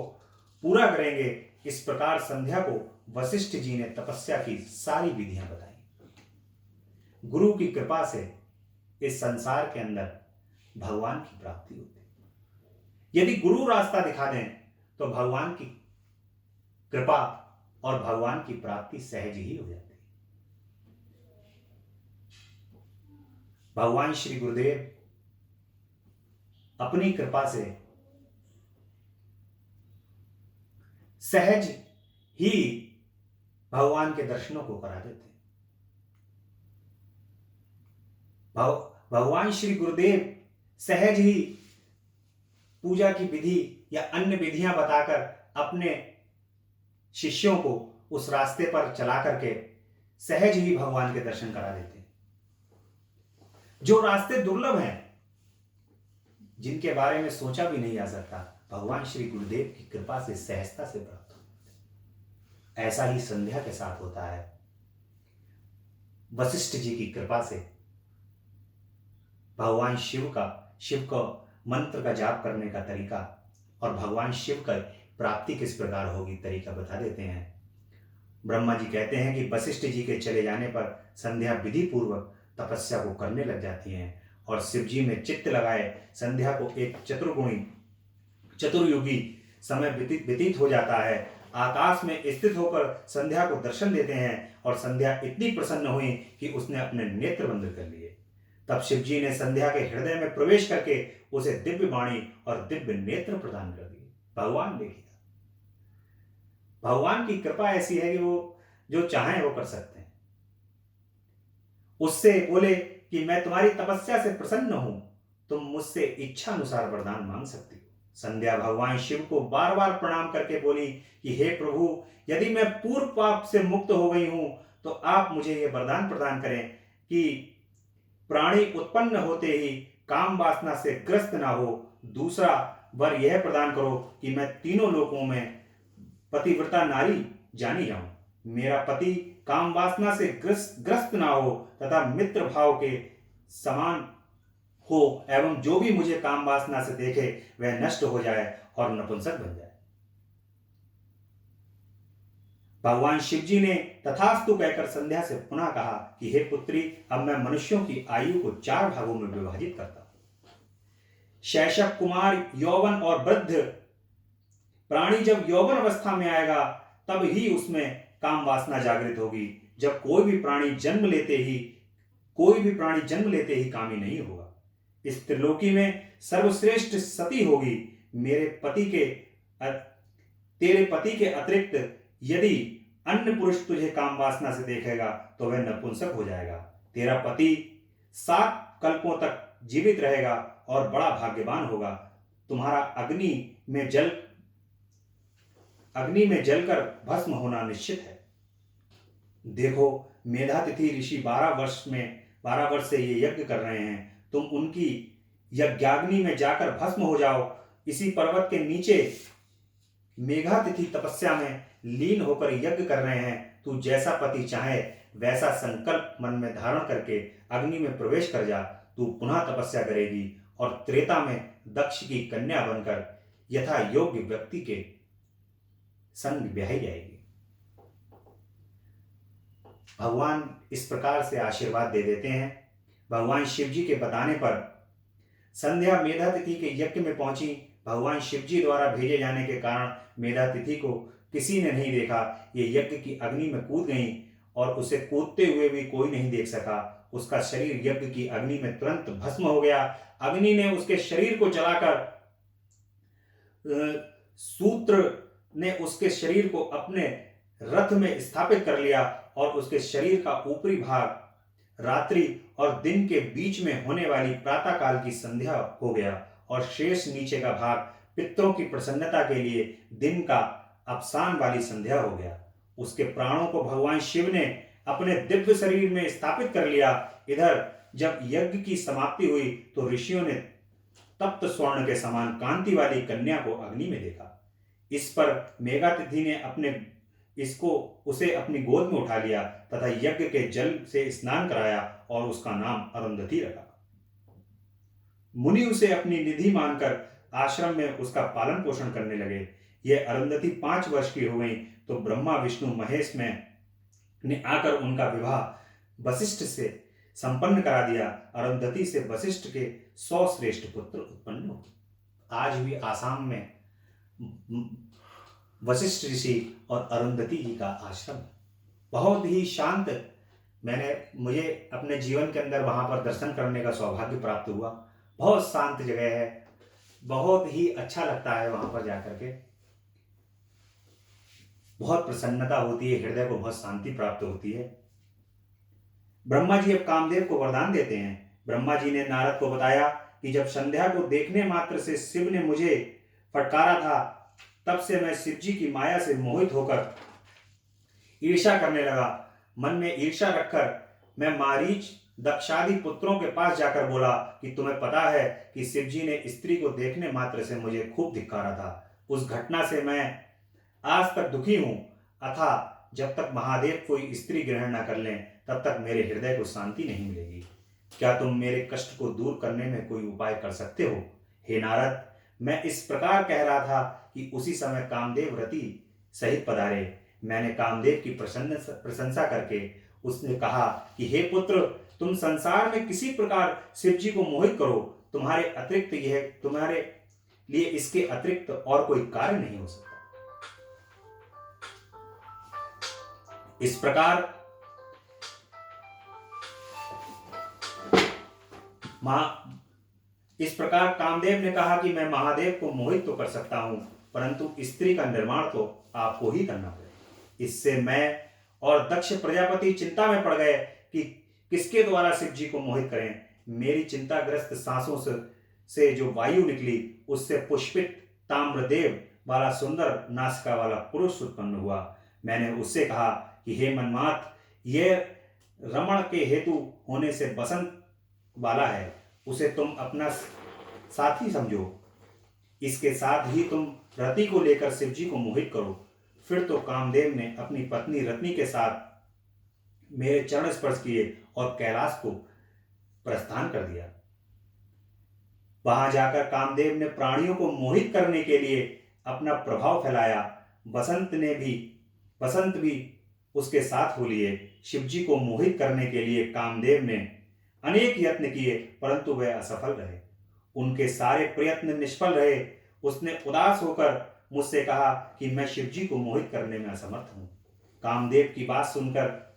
पूरा करेंगे। इस प्रकार संध्या को वशिष्ठ जी ने तपस्या की सारी विधियां बताई। गुरु की कृपा से इस संसार के अंदर भगवान की प्राप्ति होती है। यदि गुरु रास्ता दिखा दें तो भगवान की कृपा और भगवान की प्राप्ति सहज ही हो जाती है। भगवान श्री गुरुदेव अपनी कृपा से सहज ही भगवान के दर्शनों को करा देते हैं। भगवान श्री गुरुदेव सहज ही पूजा की विधि या अन्य विधियां बताकर अपने शिष्यों को उस रास्ते पर चला करके सहज ही भगवान के दर्शन करा देते हैं। जो रास्ते दुर्लभ हैं, जिनके बारे में सोचा भी नहीं जा सकता, भगवान श्री गुरुदेव की कृपा से सहजता से प्राप्त होते हैं। ऐसा ही संध्या के साथ होता है। वशिष्ठ जी की कृपा से भगवान शिव को मंत्र का जाप करने का तरीका और भगवान शिव का प्राप्ति किस प्रकार होगी तरीका बता देते हैं। ब्रह्मा जी कहते हैं कि वशिष्ठ जी के चले जाने पर संध्या विधि पूर्वक तपस्या को करने लग जाती हैं और शिव जी में चित्त लगाए संध्या को एक चतुर्युगी समय व्यतीत हो जाता है। आकाश में स्थित होकर संध्या को दर्शन देते हैं और संध्या इतनी प्रसन्न हुई कि उसने अपने नेत्र बंद कर लिए। तब शिव जी ने संध्या के हृदय में प्रवेश करके उसे दिव्य वाणी और दिव्य नेत्र प्रदान कर दिए। भगवान देखिए, भगवान की कृपा ऐसी है कि वो जो चाहें वो कर सकते हैं। उससे बोले कि मैं तुम्हारी तपस्या से प्रसन्न हूं, तुम मुझसे इच्छा अनुसार वरदान मांग सकती हो। संध्या भगवान शिव को बार बार प्रणाम करके बोली कि हे प्रभु, यदि मैं पूर्व पाप से मुक्त हो गई हूं तो आप मुझे यह वरदान प्रदान करें कि प्राणी उत्पन्न होते ही काम वासना से ग्रस्त ना हो। दूसरा वर यह प्रदान करो कि मैं तीनों लोकों में पतिव्रता नारी जानी जाऊं। मेरा पति काम वासना से ग्रस्त ना हो तथा मित्र भाव के समान हो एवं जो भी मुझे काम वासना से देखे वह नष्ट हो जाए और नपुंसक बन जाए। भगवान शिव जी ने तथास्तु कहकर संध्या से पुनः कहा कि हे पुत्री, अब मैं मनुष्यों की आयु को 4 भागों में विभाजित करता हूं। शैशव, कुमार, यौवन और वृद्ध। प्राणी जब यौवन अवस्था में आएगा तब ही उसमें काम वासना जागृत होगी। जब कोई भी प्राणी जन्म लेते ही कामी नहीं होगा। इस त्रिलोकी में सर्वश्रेष्ठ सती होगी। तेरे पति के अतिरिक्त यदि अन्य पुरुष तुझे काम वासना से देखेगा तो वह नपुंसक हो जाएगा। तेरा पति 7 कल्पों तक जीवित रहेगा और बड़ा भाग्यवान होगा। तुम्हारा अग्नि में जलकर भस्म होना निश्चित है। देखो, मेधातिथि ऋषि 12 वर्ष से ये यज्ञ कर रहे हैं। तुम उनकी यज्ञाग्नि में जाकर भस्म हो जाओ। इसी पर्वत के नीचे मेघातिथि तपस्या में लीन होकर यज्ञ कर रहे हैं। तू जैसा पति चाहे वैसा संकल्प मन में धारण करके अग्नि में प्रवेश कर जा। तू पुनः तपस्या करेगी और त्रेता में दक्ष की कन्या बनकर यथा योग्य व्यक्ति के संग ब्याही जाएगी। भगवान इस प्रकार से आशीर्वाद दे देते हैं। भगवान शिव जी के बताने पर संध्या मेधातिथि के यज्ञ में पहुंची। भगवान शिव जी द्वारा भेजे जाने के कारण मेधातिथि को किसी ने नहीं देखा। ये यज्ञ की अग्नि में कूद गई और उसे कूदते हुए भी कोई नहीं देख सका। उसका शरीर यज्ञ की अग्नि में तुरंत भस्म हो गया। अग्नि ने उसके शरीर को जलाकर सूत्र ने उसके शरीर को अपने रथ में स्थापित कर लिया और उसके शरीर का ऊपरी भाग रात्रि और दिन के बीच में होने वाली प्रातः काल की संध्या हो गया और शेष नीचे का भाग पितरों की प्रसन्नता के लिए दिन का अवसान वाली संध्या हो गया। उसके प्राणों को भगवान शिव ने अपने दिव्य शरीर में स्थापित कर लिया। इधर जब यज्ञ की समाप्ति हुई तो ऋषियों ने तप्त स्वर्ण के समान कांति वाली कन्या को अग्नि में देखा। इस पर मेघातिथि ने उसे अपनी गोद में उठा लिया तथा यज्ञ के जल से स्नान कराया और उसका नाम अरुंधति रखा। मुनि उसे अपनी निधि मानकर आश्रम में उसका पालन पोषण करने लगे। यह अरुंधति 5 वर्ष की हो गई तो ब्रह्मा, विष्णु, महेश ने आकर उनका विवाह वशिष्ठ से संपन्न करा दिया। अरुंधति से वशिष्ठ के 100 श्रेष्ठ पुत्र उत्पन्न हुए। आज भी आसाम में वशिष्ठ ऋषि और अरुंधति जी का आश्रम है। बहुत ही शांत। मुझे अपने जीवन के अंदर वहां पर दर्शन करने का सौभाग्य प्राप्त हुआ। बहुत शांत जगह है। बहुत ही अच्छा लगता है वहां पर जाकर के। बहुत प्रसन्नता होती है, हृदय को बहुत शांति प्राप्त होती है। ब्रह्मा जी अब कामदेव को वरदान देते हैं। ब्रह्मा जी ने नारद को बताया कि जब संध्या को देखने मात्र से शिव ने मुझे फटकारा था, तब से मैं शिव जी की माया से मोहित होकर ईर्ष्या करने लगा। मन में ईर्ष्या रखकर मैं मारीच, दक्षादि पुत्रों के पास जाकर बोला कि तुम्हें पता है कि शिव जी ने स्त्री को देखने मात्र से मुझे खूब धिक्कारा था। उस घटना से मैं आज तक दुखी हूं। अथा जब तक महादेव कोई स्त्री ग्रहण न कर लें तब तक मेरे हृदय को शांति नहीं मिलेगी। क्या तुम मेरे कष्ट को दूर करने में कोई उपाय कर सकते हो? हे नारद, मैं इस प्रकार कह रहा था कि उसी समय कामदेव रति सहित पधारे। मैंने कामदेव की प्रशंसा करके उसने कहा कि हे पुत्र, तुम संसार में किसी प्रकार शिव जी को मोहित करो। तुम्हारे लिए इसके अतिरिक्त और कोई कार्य नहीं हो सकता। इस प्रकार कामदेव ने कहा कि मैं महादेव को मोहित तो कर सकता हूं, परंतु स्त्री का निर्माण तो आपको ही करना पड़ेगा। इससे मैं और दक्ष प्रजापति चिंता में पड़ गए कि किसके द्वारा शिव जी को मोहित करें। मेरी चिंताग्रस्त सांसों से जो वायु निकली उससे पुष्पित ताम्रदेव वाला सुंदर नासिका वाला पुरुष उत्पन्न हुआ। मैंने उससे कहा कि हे मनमात, यह रमण के हेतु होने से बसंत वाला है, उसे तुम अपना साथी समझो। इसके साथ ही तुम रति को लेकर शिव जी को मोहित करो। फिर तो कामदेव ने अपनी पत्नी रत्नी के साथ मेरे चरण स्पर्श किए और कैलाश को प्रस्थान कर दिया। वहां जाकर कामदेव ने प्राणियों को मोहित करने के लिए अपना प्रभाव फैलाया। बसंत भी उसके साथ हो लिए। शिव जी को मोहित करने के लिए कामदेव ने अनेक यत्न किए, परंतु वह असफल रहे। उनके सारे प्रयत्न निष्फल रहे। उसने उदास होकर मुझसे कहा कि मैं शिव जी को मोहित करने में असमर्थ हूं। कामदेव की बात सुनकर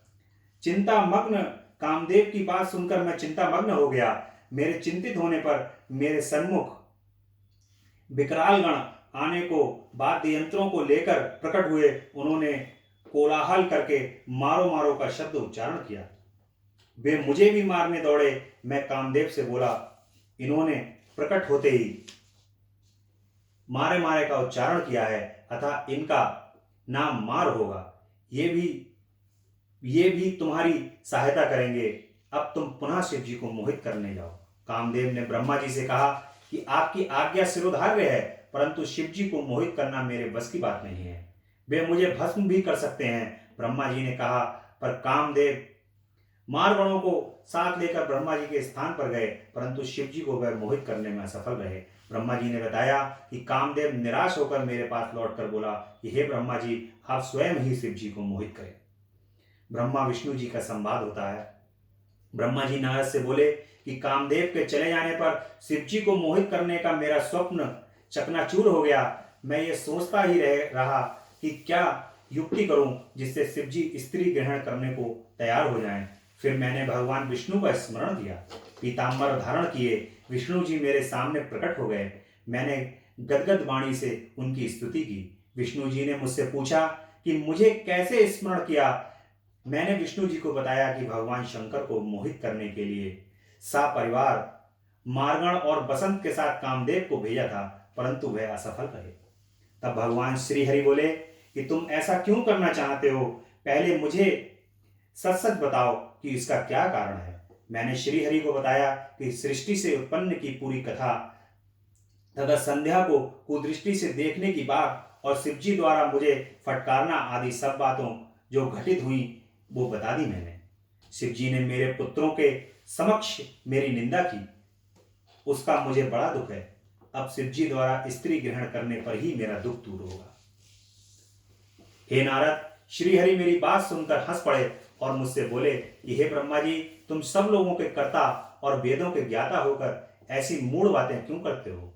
मैं चिंतामग्न हो गया। मेरे चिंतित होने पर मेरे सन्मुख विकरालगण आने को वाद्य यंत्रों को लेकर प्रकट हुए। उन्होंने कोलाहल करके मारो मारो का शब्द उच्चारण किया। वे मुझे भी मारने दौड़े। मैं कामदेव से बोला, इन्होंने प्रकट होते ही मारे मारे का उच्चारण किया है, अतः इनका नाम मार होगा। ये भी तुम्हारी सहायता करेंगे। अब तुम पुनः शिव जी को मोहित करने जाओ। कामदेव ने ब्रह्मा जी से कहा कि आपकी आज्ञा शिरोधार्य है, परंतु शिव जी को मोहित करना मेरे बस की बात नहीं है। वे मुझे भस्म भी कर सकते हैं। ब्रह्मा जी ने कहा, पर कामदेव मारगणों को साथ लेकर ब्रह्मा जी के स्थान पर गए, परंतु शिव जी को वह मोहित करने में असफल रहे। ब्रह्मा जी ने बताया कि कामदेव निराश होकर मेरे पास लौटकर बोला कि हे ब्रह्मा जी, आप स्वयं ही शिव जी को मोहित करें। ब्रह्मा विष्णु जी का संवाद होता है। ब्रह्मा जी नारद से बोले कि कामदेव के चले जाने पर शिव जी को मोहित करने का मेरा स्वप्न चकनाचूर हो गया। मैं ये सोचता ही रहा कि क्या युक्ति करूं जिससे शिव जी स्त्री ग्रहण करने को तैयार हो जाएं। फिर मैंने भगवान विष्णु का स्मरण किया। पीतांबर धारण किए विष्णु जी मेरे सामने प्रकट हो गए। मैंने गदगद वाणी से उनकी स्तुति की। विष्णु जी ने मुझसे पूछा कि मुझे कैसे स्मरण किया। मैंने विष्णु जी को बताया कि भगवान शंकर को मोहित करने के लिए सपरिवार मारगण और बसंत के साथ कामदेव को भेजा था, परंतु वह असफल रहे। तब भगवान श्री हरि बोले कि तुम ऐसा क्यों करना चाहते हो, पहले मुझे सच सच बताओ कि इसका क्या कारण है। मैंने श्री हरि को बताया कि सृष्टि से उत्पन्न की पूरी कथा तथा संध्या को कुदृष्टि से देखने की बात और शिव जी द्वारा मुझे फटकारना आदि सब बातों जो घटित हुई वो बता दी मैंने। शिव जी ने मेरे पुत्रों के समक्ष मेरी निंदा की, उसका मुझे बड़ा दुख है। अब शिव जी द्वारा स्त्री ग्रहण करने पर ही मेरा दुख दूर होगा। हे नारद, श्री हरि मेरी बात सुनकर हंस पड़े और मुझसे बोले कि हे ब्रह्मा जी, तुम सब लोगों के कर्ता और वेदों के ज्ञाता होकर ऐसी मूढ़ बातें क्यों करते हो।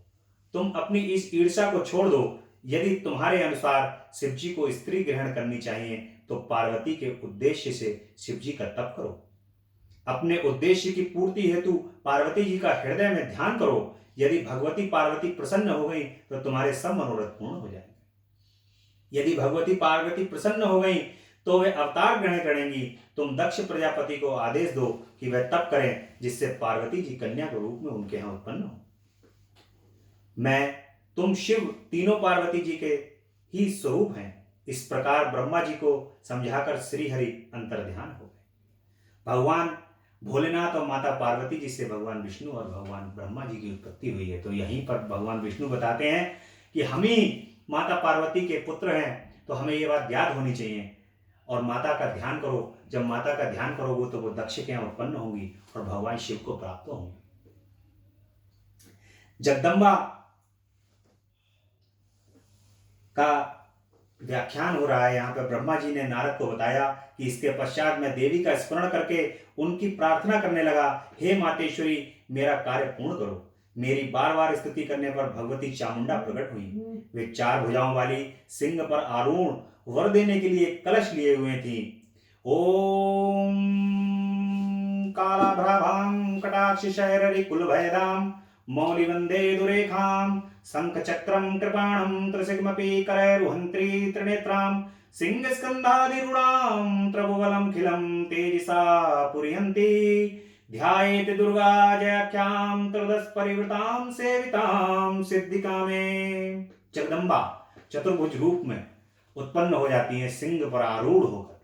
तुम अपनी इस ईर्ष्या को छोड़ दो। यदि तुम्हारे अनुसार शिव जी को स्त्री ग्रहण करनी चाहिए तो पार्वती के उद्देश्य से शिव जी का तप करो। अपने उद्देश्य की पूर्ति हेतु पार्वती जी का हृदय में ध्यान करो। यदि भगवती पार्वती प्रसन्न हो गई तो तुम्हारे सब मनोरथ पूर्ण हो जाएंगे। यदि भगवती पार्वती प्रसन्न हो गई तो वे अवतार ग्रहण करेंगी। तुम दक्ष प्रजापति को आदेश दो कि वह तप करें जिससे पार्वती जी कन्या के रूप में उनके यहां उत्पन्न हो। तुम शिव तीनों पार्वती जी के ही स्वरूप हैं। इस प्रकार ब्रह्मा जी को समझाकर श्री हरि अंतर्ध्यान हो गए। भगवान भोलेनाथ और माता पार्वती जी से भगवान विष्णु और भगवान ब्रह्मा जी की उत्पत्ति हुई है। तो यहीं पर भगवान विष्णु बताते हैं कि हम ही माता पार्वती के पुत्र हैं, तो हमें ये बात याद होनी चाहिए और माता का ध्यान करो। जब माता का ध्यान करोगे तो वो दक्ष के यहाँ उत्पन्न होंगी और भगवान शिव को प्राप्त होंगे। जगदम्बा का व्याख्यान हो रहा है। यहाँ पर ब्रह्मा जी ने नारद को बताया कि इसके पश्चात मैं देवी का स्मरण करके उनकी प्रार्थना करने लगा, हे मातेश्वरी, मेरा कार्य पूर्ण करो। मेरी बार बार स्तुति करने पर भगवती चामुंडा प्रकट हुई। वे 4 भुजाओं वाली सिंह पर आरूढ़ वर देने के लिए कलश लिए हुए थी। ओम कालाभ्राभां कटाक्ष शैररि कुलभयदां मौलिवन्दे दुरेखां शङ्खचक्रं कृपाणं त्रिशिग्मपि करैर्वहन्त्री त्रिनेत्रां सिंहस्कन्धादिरूढां प्रभुबलं तेजसा पुरयन्ती ध्यायेत् दुर्गा जयाख्यां त्रयोदश परिवृतां सेवितां सिद्धिकामे। जगदम्बा चतुर्भुज रूप में उत्पन्न हो जाती है, सिंह पर आरूढ़ होकर।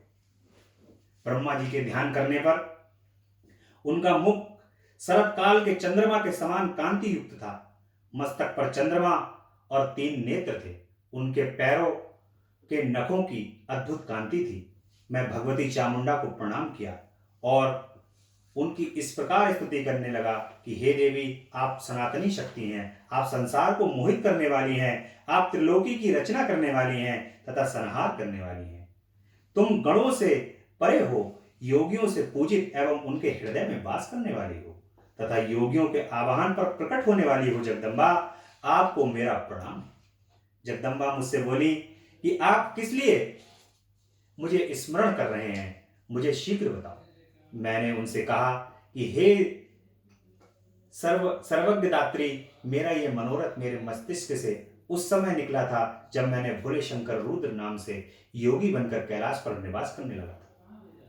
ब्रह्मा जी के ध्यान करने पर उनका मुख शरत काल के चंद्रमा के समान कांति युक्त था। मस्तक पर चंद्रमा और 3 नेत्र थे। उनके पैरों के नखों की अद्भुत कांति थी। मैं भगवती चामुंडा को प्रणाम किया और उनकी इस प्रकार स्तुति करने लगा कि हे देवी, आप सनातनी शक्ति हैं, आप संसार को मोहित करने वाली हैं, आप त्रिलोकी की रचना करने वाली हैं तथा संहार करने वाली हैं। तुम गणों से परे हो, योगियों से पूजित एवं उनके हृदय में वास करने वाली हो तथा योगियों के आवाहन पर प्रकट होने वाली हो। जगदम्बा, आपको मेरा प्रणाम। जगदम्बा मुझसे बोली कि आप किस लिए मुझे स्मरण कर रहे हैं, मुझे शीघ्र बताओ। मैंने उनसे कहा कि हे सर्वज्ञदात्री, मेरा ये मनोरथ मेरे मस्तिष्क से उस समय निकला था जब मैंने भोले शंकर रुद्र नाम से योगी बनकर कैलाश पर निवास करने लगा था।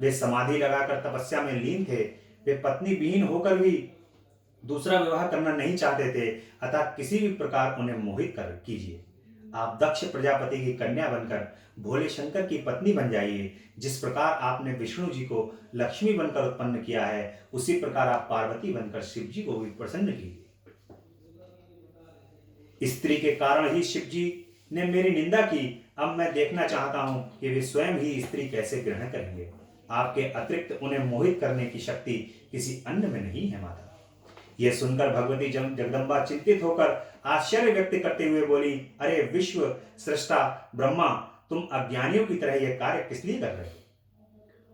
वे समाधि लगाकर तपस्या में लीन थे। वे पत्नी विहीन होकर भी दूसरा विवाह करना नहीं चाहते थे, अतः किसी भी प्रकार उन्हें मोहित कर कीजिए। आप दक्ष प्रजापति की कन्या बनकर भोले शंकर की पत्नी बन जाइए। जिस प्रकार आपने विष्णु जी को लक्ष्मी बनकर उत्पन्न किया है, उसी प्रकार आप पार्वती बनकर शिव जी को भी प्रसन्न कीजिए। स्त्री के कारण ही शिव जी ने मेरी निंदा की। अब मैं देखना चाहता हूं कि वे स्वयं ही स्त्री कैसे ग्रहण करेंगे। आपके अतिरिक्त उन्हें मोहित करने की शक्ति किसी अन्य में नहीं है माता। यह सुनकर भगवती जगदम्बा चिंतित होकर आश्चर्य व्यक्त करते हुए बोली, अरे विश्व सृष्टा ब्रह्मा, तुम अज्ञानियों की तरह यह कार्य किस लिए कर रहे हो?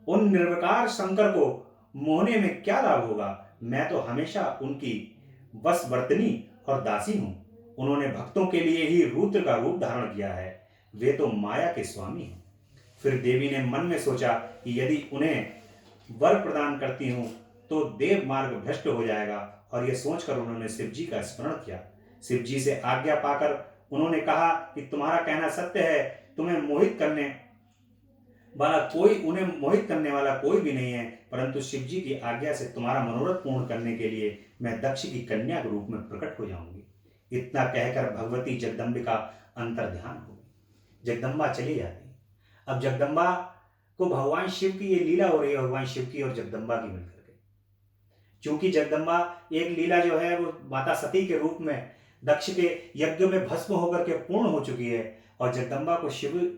उन निर्विकार शंकर को मोहने में क्या लाभ होगा? मैं तो हमेशा उनकी वशवर्तनी और दासी हूं। उन्होंने भक्तों के लिए ही रुद्र का रूप धारण किया है। वे तो माया के स्वामी हैं। फिर देवी ने मन में सोचा कि यदि उन्हें वर प्रदान करती हूं तो देव मार्ग भ्रष्ट हो जाएगा, और यह सोचकर उन्होंने शिव जी का स्मरण किया। शिव जी से आज्ञा पाकर उन्होंने कहा कि तुम्हारा कहना सत्य है, उन्हें मोहित करने वाला कोई भी नहीं है, परंतु शिव जी की आज्ञा से तुम्हारा मनोरथ पूर्ण करने के लिए मैं दक्ष की कन्या के रूप में प्रकट हो जाऊंगी। इतना कहकर भगवती जगदम्बिका अंतर्ध्यान हो गई। जगदम्बा चली जाती। अब जगदम्बा को भगवान शिव की ये लीला हो रही है, भगवान शिव की और जगदम्बा की मिलकर के। क्योंकि जगदम्बा एक लीला जो है वो माता सती के रूप में दक्ष के यज्ञ में भस्म होकर के पूर्ण हो चुकी है, और जगदम्बा को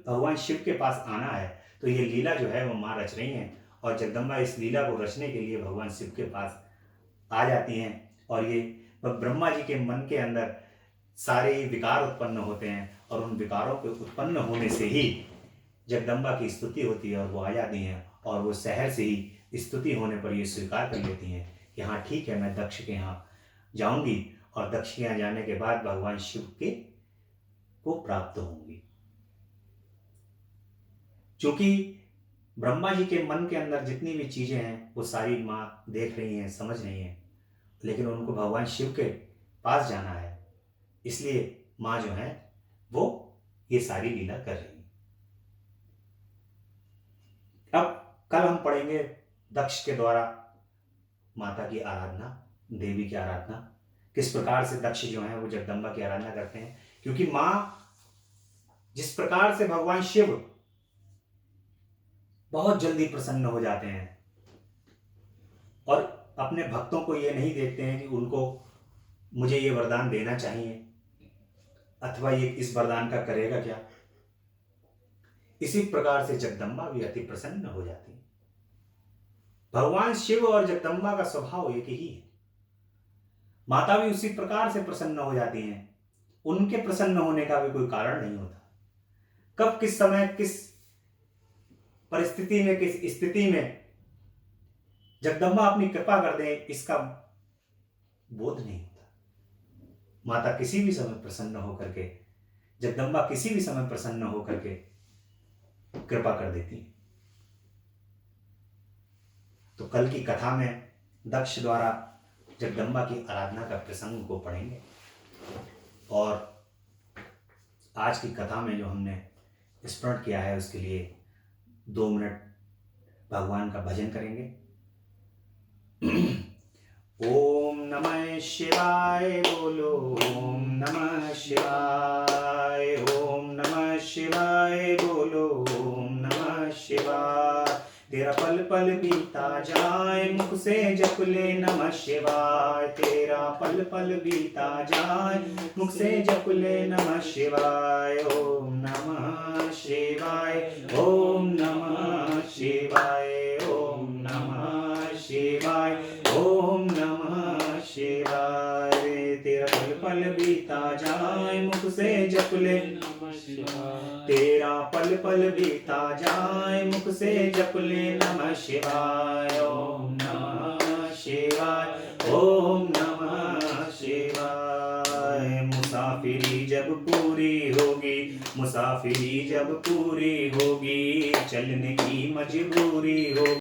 भगवान शिव के पास आना है, तो ये लीला जो है वो माँ रच रही हैं, और जगदम्बा इस लीला को रचने के लिए भगवान शिव के पास आ जाती हैं। और ये ब्रह्मा जी के मन के अंदर सारे ही विकार उत्पन्न होते हैं, और उन विकारों के उत्पन्न होने से ही जगदम्बा की स्तुति होती है, और वो आ जाती हैं, और वो शहर से ही स्तुति होने पर ये स्वीकार कर लेती हैं कि हाँ ठीक है, मैं दक्ष के यहाँ जाऊंगी, और दक्ष के यहाँ जाने के बाद भगवान शिव के को प्राप्त होंगी। क्योंकि ब्रह्मा जी के मन के अंदर जितनी भी चीजें हैं वो सारी माँ देख रही हैं, समझ रही हैं, लेकिन उनको भगवान शिव के पास जाना है, इसलिए माँ जो है वो ये सारी लीला कर रही है। अब कल हम पढ़ेंगे दक्ष के द्वारा माता की आराधना, देवी की आराधना, किस प्रकार से दक्ष जो है वो जगदम्बा की आराधना करते हैं। क्योंकि माँ जिस प्रकार से भगवान शिव बहुत जल्दी प्रसन्न हो जाते हैं, और अपने भक्तों को ये नहीं देखते हैं कि उनको मुझे ये वरदान देना चाहिए अथवा ये इस वरदान का करेगा क्या, इसी प्रकार से जगदम्बा भी अति प्रसन्न हो जाती है। भगवान शिव और जगदम्बा का स्वभाव एक ही है। माता भी उसी प्रकार से प्रसन्न हो जाती हैं। उनके प्रसन्न होने का भी कोई कारण नहीं होता। कब, किस समय, किस परिस्थिति में, किस स्थिति में जगदम्बा अपनी कृपा कर दे, इसका बोध नहीं होता। माता किसी भी समय प्रसन्न होकर के, जगदम्बा किसी भी समय प्रसन्न होकर के कृपा कर देती है। तो कल की कथा में दक्ष द्वारा जगदम्बा की आराधना का प्रसंग को पढ़ेंगे और आज की कथा में जो हमने स्मरण किया है उसके लिए 2 मिनट भगवान का भजन करेंगे। ओम नमः शिवाय बोलो, ओम नमः शिवाय, ओम नमः शिवाय बोलो, ओम नमः शिवाय। तेरा पल पल बीता जाए मुख से जप ले नमः शिवाय, तेरा पल पल बीता जाए मुख से जप ले नमः शिवाय। ओम नमः शिवाय, ओम नमः शिवाय, ओम नमः शिवाय, ओम नमः शिवाय। तेरा पल पल बीता जाए मुख से जप ले नमः शिवाय, तेरा पल पल बीता जाए मुख से जप ले नमः शिवाय। ओम नमः शिवाय, ओम नमः शिवाय। मुसाफिरी जब पूरी होगी, मुसाफिरी जब पूरी होगी, चलने की मजबूरी होगी।